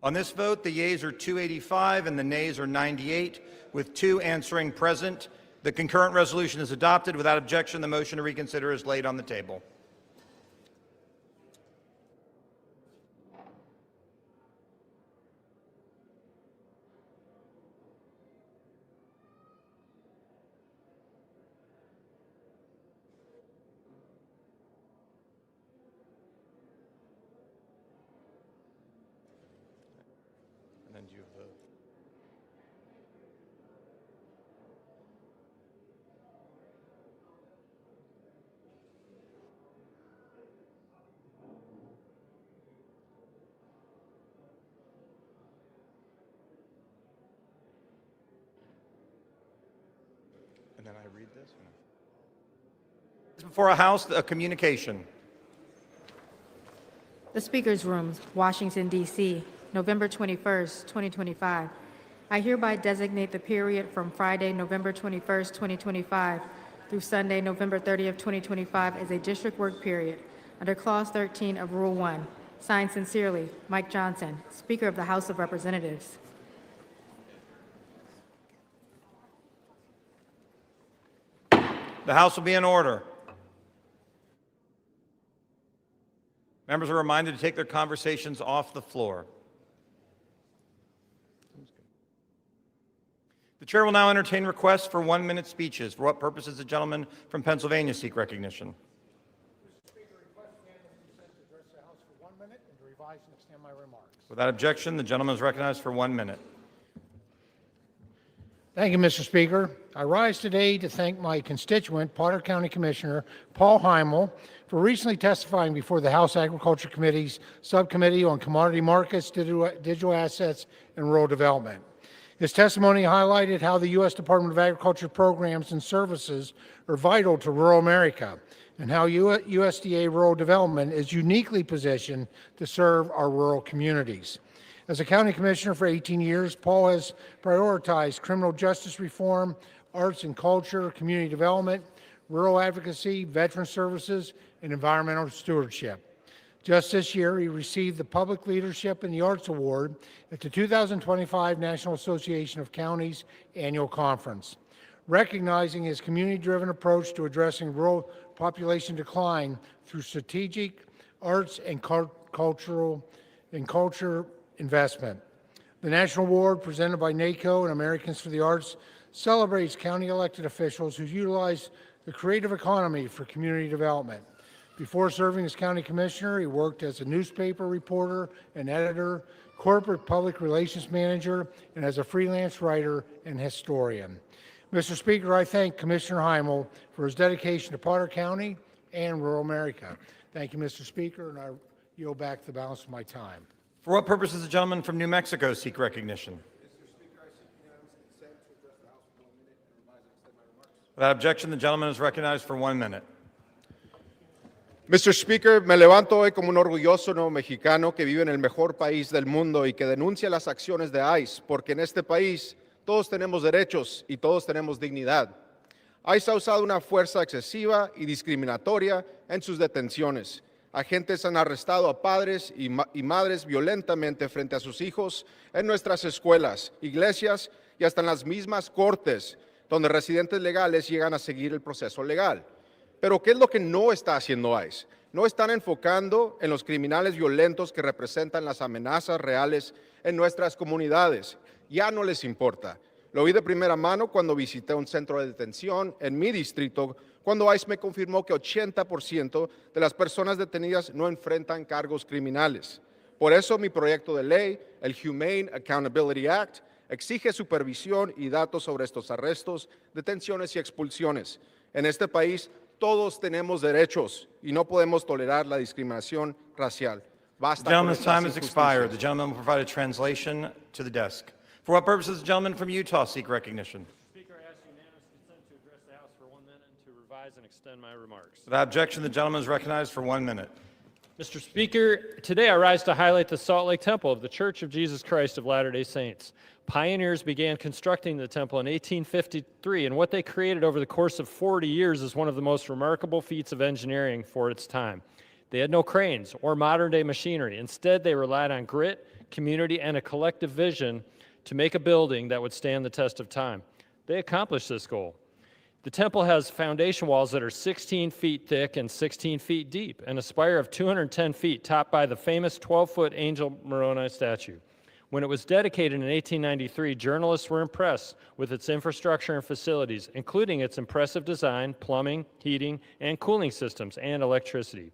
On this vote, the yeas are 285 and the nays are 98, with 2 answering present. The concurrent resolution is adopted. Without objection, the motion to reconsider is laid on the table. And then you vote. And then I read this? Before a House, a communication. The Speaker's Room, Washington, D.C., November 21st, 2025. I hereby designate the period from Friday, November 21st, 2025 through Sunday, November 30th, 2025 as a district work period under Clause 13 of Rule 1. Signed sincerely, Mike Johnson, Speaker of the House of Representatives. The House will be in order. Members are reminded to take their conversations off the floor. The chair will now entertain requests for 1-minute speeches. For what purpose does the gentleman from Pennsylvania seek recognition? Mr. Speaker, request unanimous consent to address the House for 1 minute and to revise and extend my remarks. Without objection, the gentleman is recognized for 1 minute. Thank you, Mr. Speaker. I rise today to thank my constituent, Potter County Commissioner Paul Heimel, for recently testifying before the House Agriculture Committee's Subcommittee on Commodity Markets, Digital Assets, and Rural Development. His testimony highlighted how the U.S. Department of Agriculture programs and services are vital to rural America, and how USDA Rural Development is uniquely positioned to serve our rural communities. As a county commissioner for 18 years, Paul has prioritized criminal justice reform, arts and culture, community development, rural advocacy, veteran services, and environmental stewardship. Just this year, he received the Public Leadership in the Arts Award at the 2025 National Association of Counties Annual Conference. Recognizing his community-driven approach to addressing rural population decline through strategic arts and culture investment. The National Award, presented by NACO and Americans for the Arts, celebrates county elected officials who utilize the creative economy for community development. Before serving as county commissioner, he worked as a newspaper reporter and editor, corporate public relations manager, and as a freelance writer and historian. Mr. Speaker, I thank Commissioner Heimel for his dedication to Potter County and rural America. Thank you, Mr. Speaker, and I yield back the balance of my time. For what purpose does the gentleman from New Mexico seek recognition? Without objection, the gentleman is recognized for 1 minute. Mr. Speaker, me levanto hoy como un orgulloso nuevo mexicano que vive en el mejor país del mundo y que denuncia las acciones de ICE, porque en este país todos tenemos derechos y todos tenemos dignidad. ICE ha usado una fuerza excesiva y discriminatoria en sus detenciones. Agentes han arrestado a padres y madres violentamente frente a sus hijos en nuestras escuelas, iglesias y hasta en las mismas cortes, donde residentes legales llegan a seguir el proceso legal. Pero ¿qué es lo que no está haciendo ICE? No están enfocando en los criminales violentos que representan las amenazas reales en nuestras comunidades. Ya no les importa. Lo vi de primera mano cuando visité un centro de detención en mi distrito, cuando ICE me confirmó que 80% de las personas detenidas no enfrentan cargos criminales. Por eso mi proyecto de ley, el Humane Accountability Act, exige supervisión y datos sobre estos arrestos, detenciones y expulsiones. En este país, todos tenemos derechos y no podemos tolerar la discriminación racial. Basta The gentleman's con time estas has expired. injusticias. The gentleman will provide a translation to the desk. For what purpose does the gentleman from Utah seek recognition? Speaker, I ask unanimous consent to address the House for 1 minute and to revise and extend my remarks. Without objection, the gentleman is recognized for 1 minute. Mr. Speaker, today I rise to highlight the Salt Lake Temple of the Church of Jesus Christ of Latter-day Saints. Pioneers began constructing the temple in 1853, and what they created over the course of 40 years is one of the most remarkable feats of engineering for its time. They had no cranes or modern-day machinery. Instead, they relied on grit, community, and a collective vision to make a building that would stand the test of time. They accomplished this goal. The temple has foundation walls that are 16 feet thick and 16 feet deep, and a spire of 210 feet topped by the famous 12-foot Angel Moroni statue. When it was dedicated in 1893, journalists were impressed with its infrastructure and facilities, including its impressive design, plumbing, heating, and cooling systems, and electricity.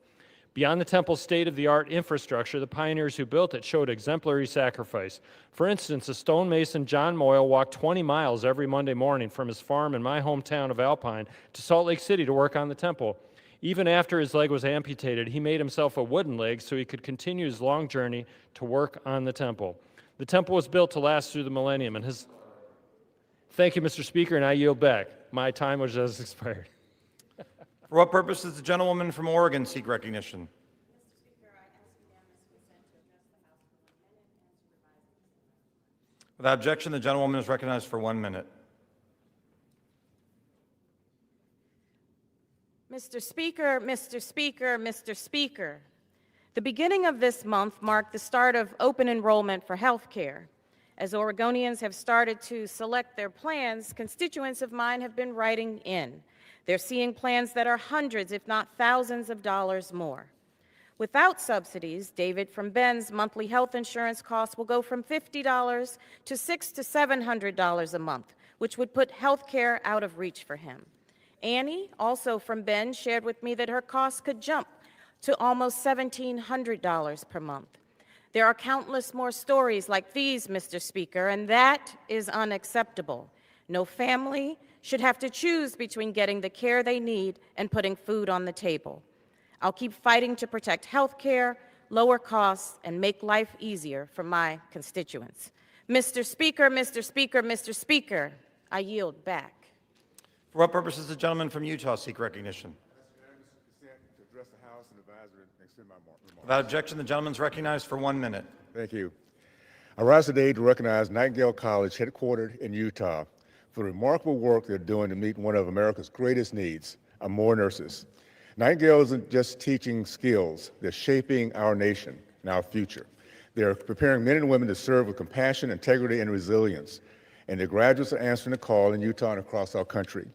Beyond the temple's state-of-the-art infrastructure, the pioneers who built it showed exemplary sacrifice. For instance, a stonemason, John Moyle, walked 20 miles every Monday morning from his farm in my hometown of Alpine to Salt Lake City to work on the temple. Even after his leg was amputated, he made himself a wooden leg so he could continue his long journey to work on the temple. The temple was built to last through the millennium, and Thank you, Mr. Speaker, and I yield back. My time was just expired. For what purpose does the gentlewoman from Oregon seek recognition? Without objection, the gentlewoman is recognized for 1 minute. Mr. Speaker, Mr. Speaker, Mr. Speaker, the beginning of this month marked the start of open enrollment for health care. As Oregonians have started to select their plans, constituents of mine have been writing in. They're seeing plans that are hundreds, if not thousands of dollars more. Without subsidies, David from Bend's monthly health insurance costs will go from $50 to $600 to $700 a month, which would put health care out of reach for him. Annie, also from Bend, shared with me that her costs could jump to almost $1,700 per month. There are countless more stories like these, Mr. Speaker, and that is unacceptable. No family should have to choose between getting the care they need and putting food on the table. I'll keep fighting to protect health care, lower costs, and make life easier for my constituents. Mr. Speaker, Mr. Speaker, Mr. Speaker, I yield back. For what purpose does the gentleman from Utah seek recognition? Without objection, the gentleman is recognized for 1 minute. Thank you. I rise today to recognize Nightingale College, headquartered in Utah, for the remarkable work they're doing to meet one of America's greatest needs, more nurses. Nightingale isn't just teaching skills, they're shaping our nation and our future. They're preparing men and women to serve with compassion, integrity, and resilience. And the graduates are answering the call in Utah and across our country.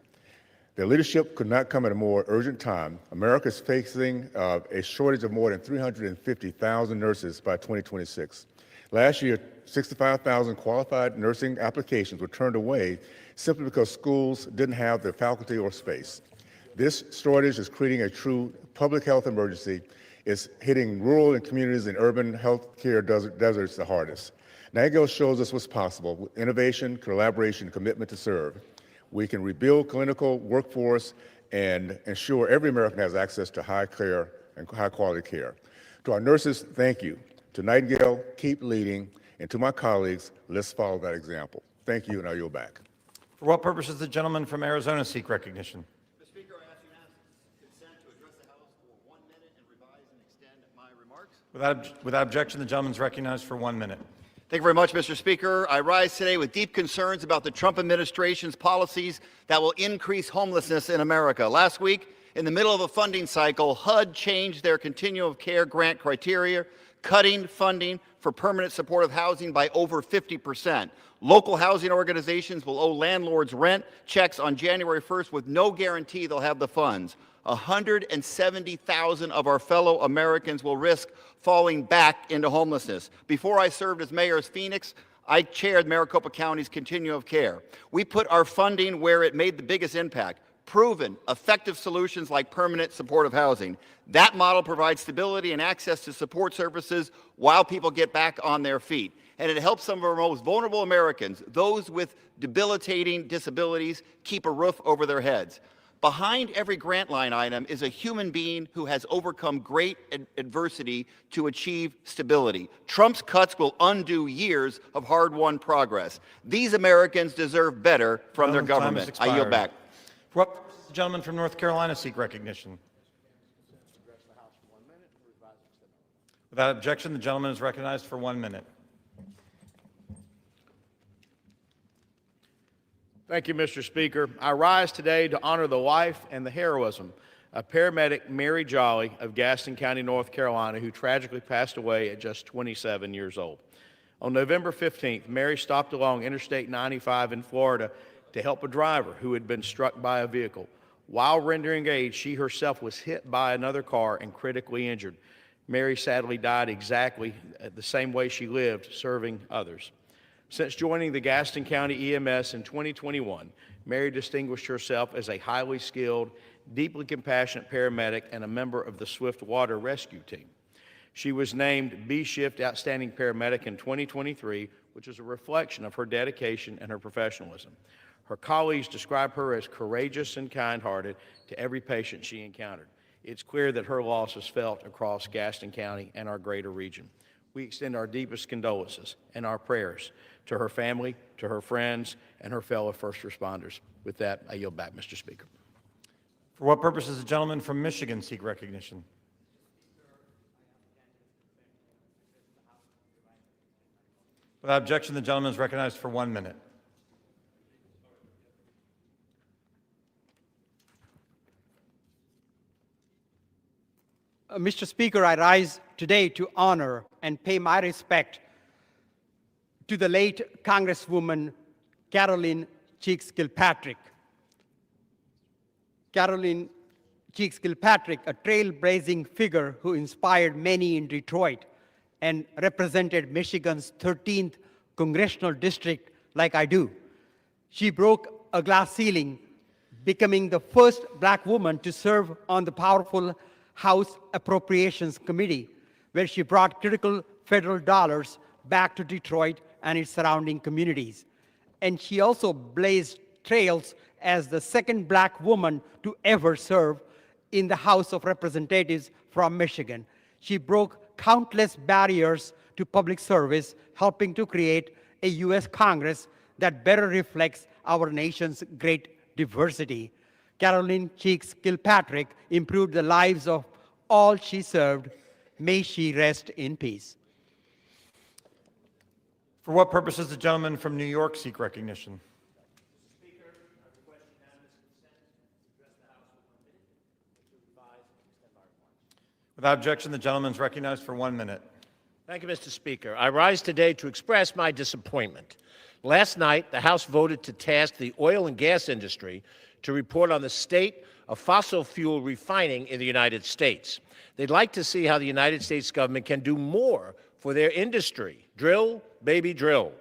Their leadership could not come at a more urgent time. America is facing a shortage of more than 350,000 nurses by 2026. Last year, 65,000 qualified nursing applications were turned away simply because schools didn't have the faculty or space. This shortage is creating a true public health emergency. It's hitting rural and communities in urban healthcare deserts the hardest. Nightingale shows us what's possible with innovation, collaboration, and commitment to serve. We can rebuild clinical workforce and ensure every American has access to high care and high quality care. To our nurses, thank you. To Nightingale, keep leading. And to my colleagues, let's follow that example. Thank you, and I yield back. For what purpose does the gentleman from Arizona seek recognition? Mr. Speaker, I ask unanimous consent to address the House for 1 minute and revise and extend my remarks. Without objection, the gentleman is recognized for 1 minute. Thank you very much, Mr. Speaker. I rise today with deep concerns about the Trump administration's policies that will increase homelessness in America. Last week, in the middle of a funding cycle, HUD changed their continuum of care grant criteria, cutting funding for permanent supportive housing by over 50%. Local housing organizations will owe landlords rent checks on January 1st with no guarantee they'll have the funds. 170,000 of our fellow Americans will risk falling back into homelessness. Before I served as mayor of Phoenix, I chaired Maricopa County's continuum of care. We put our funding where it made the biggest impact. Proven, effective solutions like permanent supportive housing. That model provides stability and access to support services while people get back on their feet. And it helps some of our most vulnerable Americans, those with debilitating disabilities, keep a roof over their heads. Behind every grant line item is a human being who has overcome great adversity to achieve stability. Trump's cuts will undo years of hard-won progress. These Americans deserve better from their government. I yield back. For what purpose does the gentleman from North Carolina seek recognition? Without objection, the gentleman is recognized for 1 minute. Thank you, Mr. Speaker. I rise today to honor the life and the heroism of paramedic Mary Jolly of Gaston County, North Carolina, who tragically passed away at just 27 years old. On November 15th, Mary stopped along Interstate 95 in Florida to help a driver who had been struck by a vehicle. While rendering aid, she herself was hit by another car and critically injured. Mary sadly died exactly the same way she lived, serving others. Since joining the Gaston County EMS in 2021, Mary distinguished herself as a highly skilled, deeply compassionate paramedic and a member of the Swift Water Rescue Team. She was named B-Shift Outstanding Paramedic in 2023, which is a reflection of her dedication and her professionalism. Her colleagues describe her as courageous and kind-hearted to every patient she encountered. It's clear that her loss is felt across Gaston County and our greater region. We extend our deepest condolences and our prayers to her family, to her friends, and her fellow first responders. With that, I yield back, Mr. Speaker. For what purpose does the gentleman from Michigan seek recognition? Without objection, the gentleman is recognized for 1 minute. Mr. Speaker, I rise today to honor and pay my respect to the late Congresswoman Carolyn Cheeks Kilpatrick. Carolyn Cheeks Kilpatrick, a trailblazing figure who inspired many in Detroit and represented Michigan's 13th congressional district like I do. She broke a glass ceiling, becoming the first black woman to serve on the powerful House Appropriations Committee, where she brought critical federal dollars back to Detroit and its surrounding communities. And she also blazed trails as the second black woman to ever serve in the House of Representatives from Michigan. She broke countless barriers to public service, helping to create a U.S. Congress that better reflects our nation's great diversity. Carolyn Cheeks Kilpatrick improved the lives of all she served. May she rest in peace. For what purpose does the gentleman from New York seek recognition? Without objection, the gentleman is recognized for 1 minute. Thank you, Mr. Speaker. I rise today to express my disappointment. Last night, the House voted to task the oil and gas industry to report on the state of fossil fuel refining in the United States. They'd like to see how the United States government can do more for their industry. Drill, baby, drill.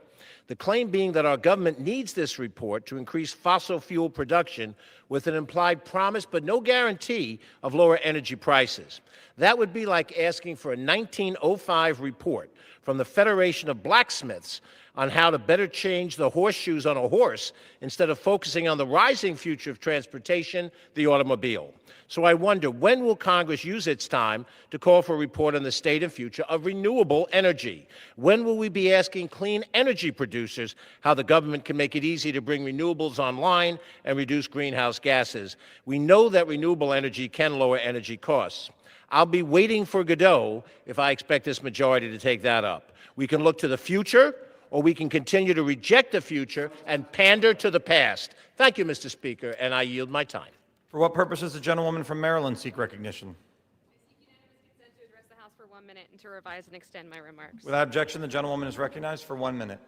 The claim being that our government needs this report to increase fossil fuel production with an implied promise but no guarantee of lower energy prices. That would be like asking for a 1905 report from the Federation of Blacksmiths on how to better change the horseshoes on a horse instead of focusing on the rising future of transportation, the automobile. So I wonder, when will Congress use its time to call for a report on the state and future of renewable energy? When will we be asking clean energy producers how the government can make it easy to bring renewables online and reduce greenhouse gases? We know that renewable energy can lower energy costs. I'll be waiting for Godot if I expect this majority to take that up. We can look to the future, or we can continue to reject the future and pander to the past. Thank you, Mr. Speaker, and I yield my time. For what purpose does the gentlewoman from Maryland seek recognition? Consent to address the House for 1 minute and to revise and extend my remarks. Without objection, the gentlewoman is recognized for 1 minute.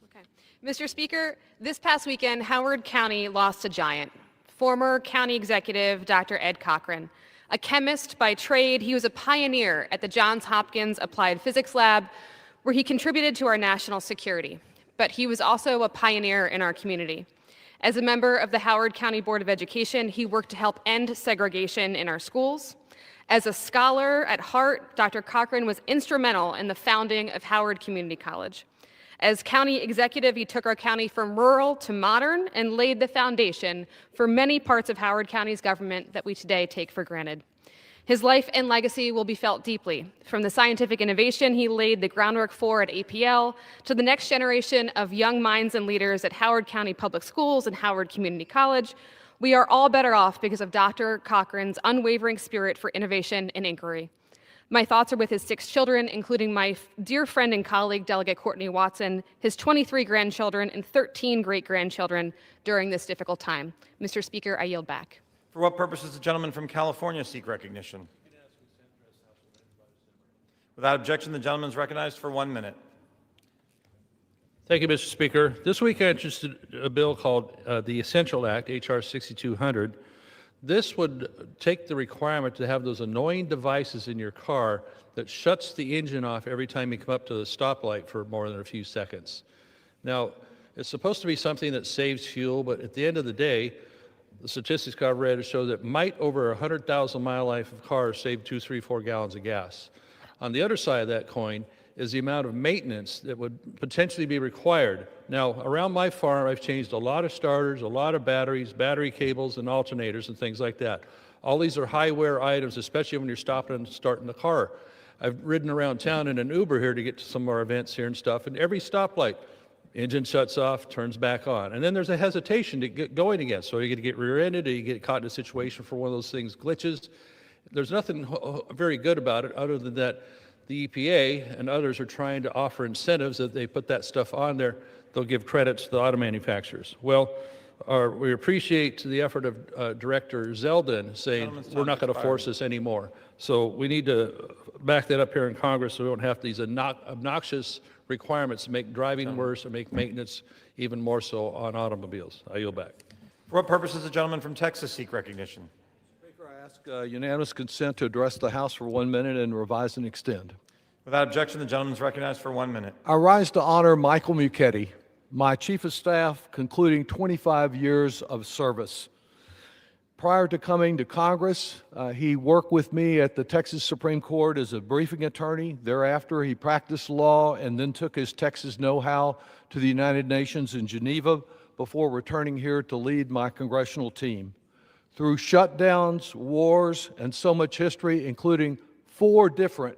Okay. Mr. Speaker, this past weekend, Howard County lost a giant. Former county executive Dr. Ed Cochran. A chemist by trade, he was a pioneer at the Johns Hopkins Applied Physics Lab, where he contributed to our national security. But he was also a pioneer in our community. As a member of the Howard County Board of Education, he worked to help end segregation in our schools. As a scholar at heart, Dr. Cochran was instrumental in the founding of Howard Community College. As county executive, he took our county from rural to modern and laid the foundation for many parts of Howard County's government that we today take for granted. His life and legacy will be felt deeply, from the scientific innovation he laid the groundwork for at APL to the next generation of young minds and leaders at Howard County Public Schools and Howard Community College. We are all better off because of Dr. Cochran's unwavering spirit for innovation and inquiry. My thoughts are with his 6 children, including my dear friend and colleague, Delegate Courtney Watson, his 23 grandchildren, and 13 great-grandchildren during this difficult time. Mr. Speaker, I yield back. For what purpose does the gentleman from California seek recognition? Without objection, the gentleman is recognized for 1 minute. Thank you, Mr. Speaker. This week I introduced a bill called the Essential Act, H.R. 6200. This would take the requirement to have those annoying devices in your car that shuts the engine off every time you come up to the stoplight for more than a few seconds. Now, it's supposed to be something that saves fuel, but at the end of the day, the statistics I've read show that might over a 100,000-mile life of cars save 2, 3, 4 gallons of gas. On the other side of that coin is the amount of maintenance that would potentially be required. Now, around my farm, I've changed a lot of starters, a lot of batteries, battery cables, and alternators, and things like that. All these are high-wear items, especially when you're stopping and starting the car. I've ridden around town in an Uber here to get to some of our events here and stuff, and every stoplight, engine shuts off, turns back on. And then there's a hesitation to get going again. So you get rear-ended, or you get caught in a situation for one of those things glitches. There's nothing very good about it other than that the EPA and others are trying to offer incentives that they put that stuff on there. They'll give credits to the auto manufacturers. Well, we appreciate the effort of Director Zeldin saying we're not going to force this anymore. So we need to back that up here in Congress so we don't have these obnoxious requirements to make driving worse and make maintenance even more so on automobiles. I yield back. For what purpose does the gentleman from Texas seek recognition? Speaker, I ask unanimous consent to address the House for 1 minute and revise and extend. Without objection, the gentleman is recognized for 1 minute. I rise to honor Michael Muchetti, my Chief of Staff, concluding 25 years of service. Prior to coming to Congress, he worked with me at the Texas Supreme Court as a briefing attorney. Thereafter, he practiced law and then took his Texas know-how to the United Nations in Geneva before returning here to lead my congressional team. Through shutdowns, wars, and so much history, including 4 different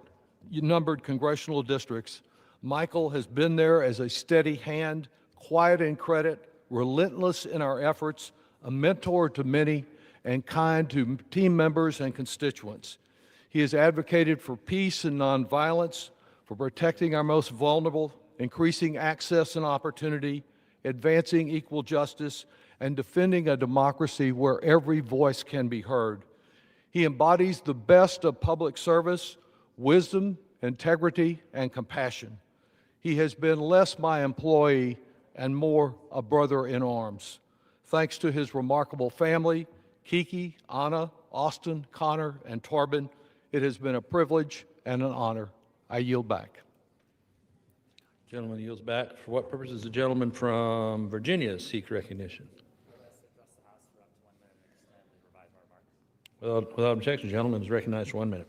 numbered congressional districts, Michael has been there as a steady hand, quiet in credit, relentless in our efforts, a mentor to many, and kind to team members and constituents. He has advocated for peace and nonviolence, for protecting our most vulnerable, increasing access and opportunity, advancing equal justice, and defending a democracy where every voice can be heard. He embodies the best of public service, wisdom, integrity, and compassion. He has been less my employee and more a brother in arms. Thanks to his remarkable family, Kiki, Anna, Austin, Connor, and Torben, it has been a privilege and an honor. I yield back. Gentleman yields back. For what purpose does the gentleman from Virginia seek recognition? Without objection, the gentleman is recognized for 1 minute.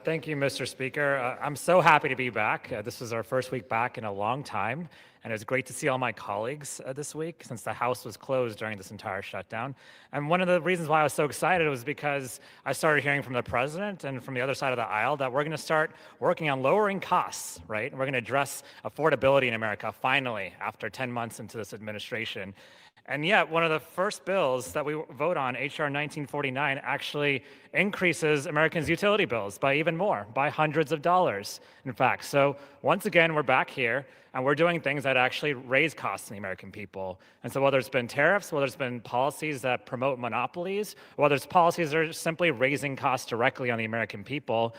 Thank you, Mr. Speaker. I'm so happy to be back. This is our first week back in a long time, and it's great to see all my colleagues this week since the House was closed during this entire shutdown. And one of the reasons why I was so excited was because I started hearing from the president and from the other side of the aisle that we're going to start working on lowering costs, right? And we're going to address affordability in America, finally, after 10 months into this administration. And yet, one of the first bills that we vote on, H.R. 1949, actually increases Americans' utility bills by even more, by hundreds of dollars, in fact. So once again, we're back here, and we're doing things that actually raise costs in the American people. And so whether it's been tariffs, whether it's been policies that promote monopolies, whether it's policies that are simply raising costs directly on the American people,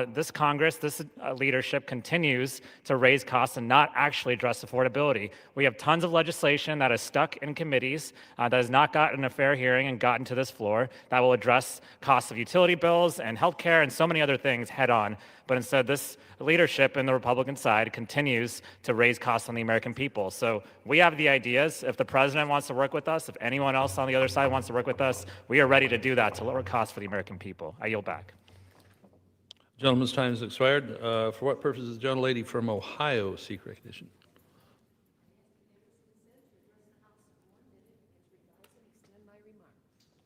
this Congress, this leadership continues to raise costs and not actually address affordability. We have tons of legislation that is stuck in committees, that has not gotten a fair hearing and gotten to this floor, that will address costs of utility bills and healthcare and so many other things head on. But instead, this leadership in the Republican side continues to raise costs on the American people. So we have the ideas. If the president wants to work with us, if anyone else on the other side wants to work with us, we are ready to do that to lower costs for the American people. I yield back. Gentleman's time has expired. For what purpose does the gentlelady from Ohio seek recognition?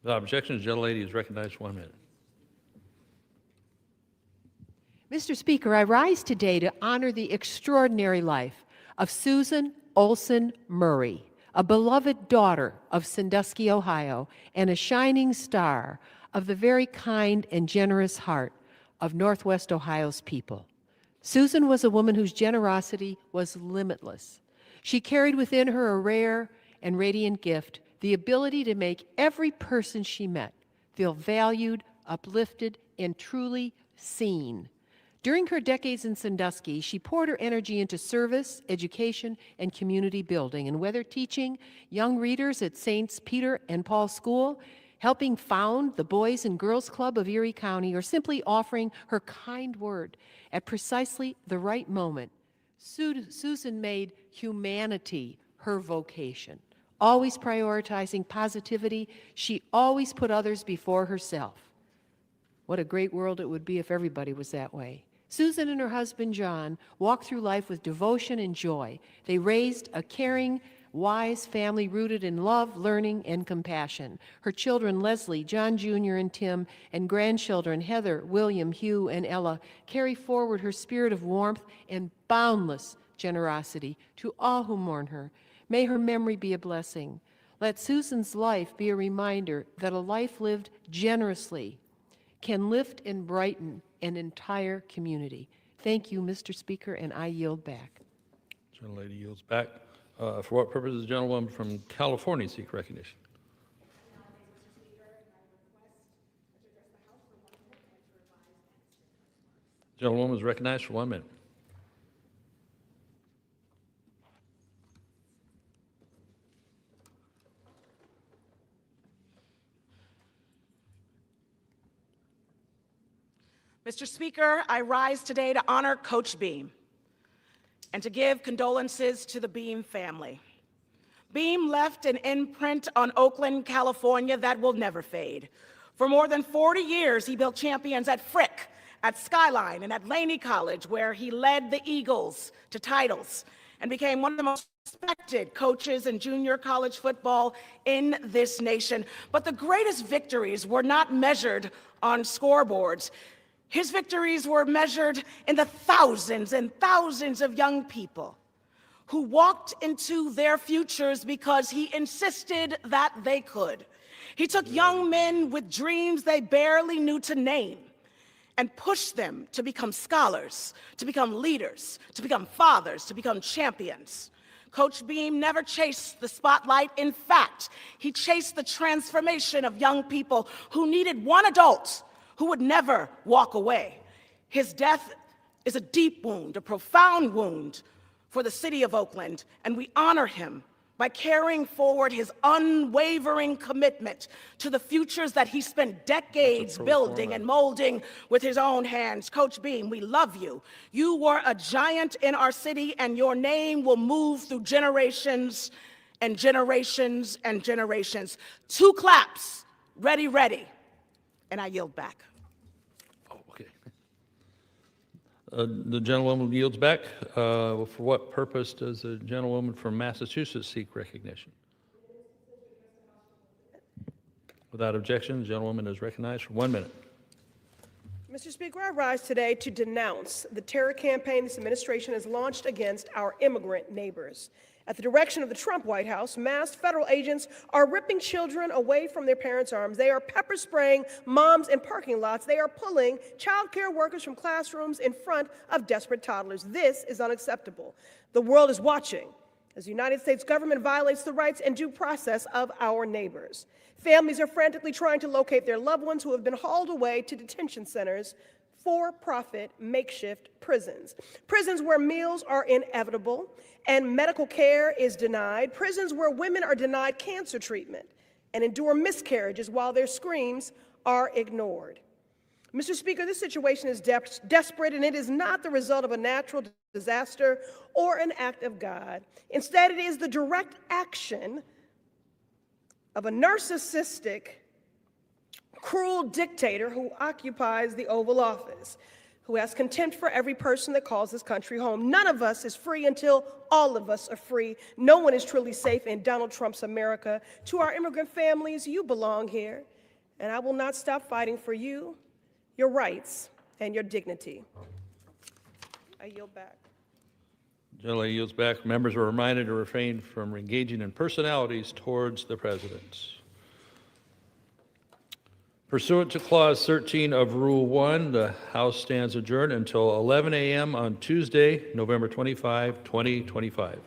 Without objection, the gentlelady is recognized for 1 minute. Mr. Speaker, I rise today to honor the extraordinary life of Susan Olson Murray, a beloved daughter of Sandusky, Ohio, and a shining star of the very kind and generous heart of Northwest Ohio's people. Susan was a woman whose generosity was limitless. She carried within her a rare and radiant gift, the ability to make every person she met feel valued, uplifted, and truly seen. During her decades in Sandusky, she poured her energy into service, education, and community building, and whether teaching young readers at Saints Peter and Paul School, helping found the Boys and Girls Club of Erie County, or simply offering her kind word at precisely the right moment, Susan made humanity her vocation. Always prioritizing positivity, she always put others before herself. What a great world it would be if everybody was that way. Susan and her husband, John, walked through life with devotion and joy. They raised a caring, wise family rooted in love, learning, and compassion. Her children, Leslie, John Jr., and Tim, and grandchildren, Heather, William, Hugh, and Ella, carry forward her spirit of warmth and boundless generosity to all who mourn her. May her memory be a blessing. Let Susan's life be a reminder that a life lived generously can lift and brighten an entire community. Thank you, Mr. Speaker, and I yield back. Gentlelady yields back. For what purpose does the gentlewoman from California seek recognition? The gentlewoman is recognized for 1 minute. Mr. Speaker, I rise today to honor Coach Beam and to give condolences to the Beam family. Beam left an imprint on Oakland, California that will never fade. For more than 40 years, he built champions at Frick, at Skyline, and at Laney College, where he led the Eagles to titles and became one of the most respected coaches in junior college football in this nation. But the greatest victories were not measured on scoreboards. His victories were measured in the thousands and thousands of young people who walked into their futures because he insisted that they could. He took young men with dreams they barely knew to name and pushed them to become scholars, to become leaders, to become fathers, to become champions. Coach Beam never chased the spotlight. In fact, he chased the transformation of young people who needed one adult who would never walk away. His death is a deep wound, a profound wound for the city of Oakland, and we honor him by carrying forward his unwavering commitment to the futures that he spent decades building and molding with his own hands. Coach Beam, we love you. You were a giant in our city, and your name will move through generations and generations and generations. 2 claps, ready, ready, and I yield back. The gentlewoman yields back. For what purpose does the gentlewoman from Massachusetts seek recognition? Without objection, the gentlewoman is recognized for 1 minute. Mr. Speaker, I rise today to denounce the terror campaign this administration has launched against our immigrant neighbors. At the direction of the Trump White House, masked federal agents are ripping children away from their parents' arms. They are pepper spraying moms in parking lots. They are pulling child care workers from classrooms in front of desperate toddlers. This is unacceptable. The world is watching as the United States government violates the rights and due process of our neighbors. Families are frantically trying to locate their loved ones who have been hauled away to detention centers, for-profit makeshift prisons. Prisons where meals are inevitable and medical care is denied. Prisons where women are denied cancer treatment and endure miscarriages while their screams are ignored. Mr. Speaker, this situation is desperate, and it is not the result of a natural disaster or an act of God. Instead, it is the direct action of a narcissistic, cruel dictator who occupies the Oval Office, who has contempt for every person that calls this country home. None of us is free until all of us are free. No one is truly safe in Donald Trump's America. To our immigrant families, you belong here, and I will not stop fighting for you, your rights, and your dignity. I yield back. Generally yields back. Members are reminded to refrain from engaging in personalities towards the president. Pursuant to Clause 13 of Rule 1, the House stands adjourned until 11 a.m. on Tuesday, November 25, 2025.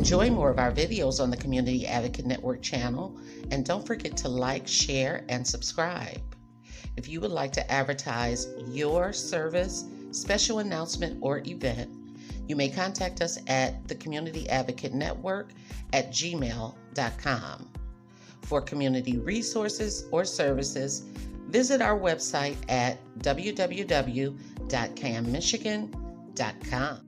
Enjoy more of our videos on the Community Advocate Network channel, and don't forget to like, share, and subscribe. If you would like to advertise your service, special announcement, or event, you may contact us at the Community Advocate Network at gmail.com. For community resources or services, visit our website at www.canmichigan.com.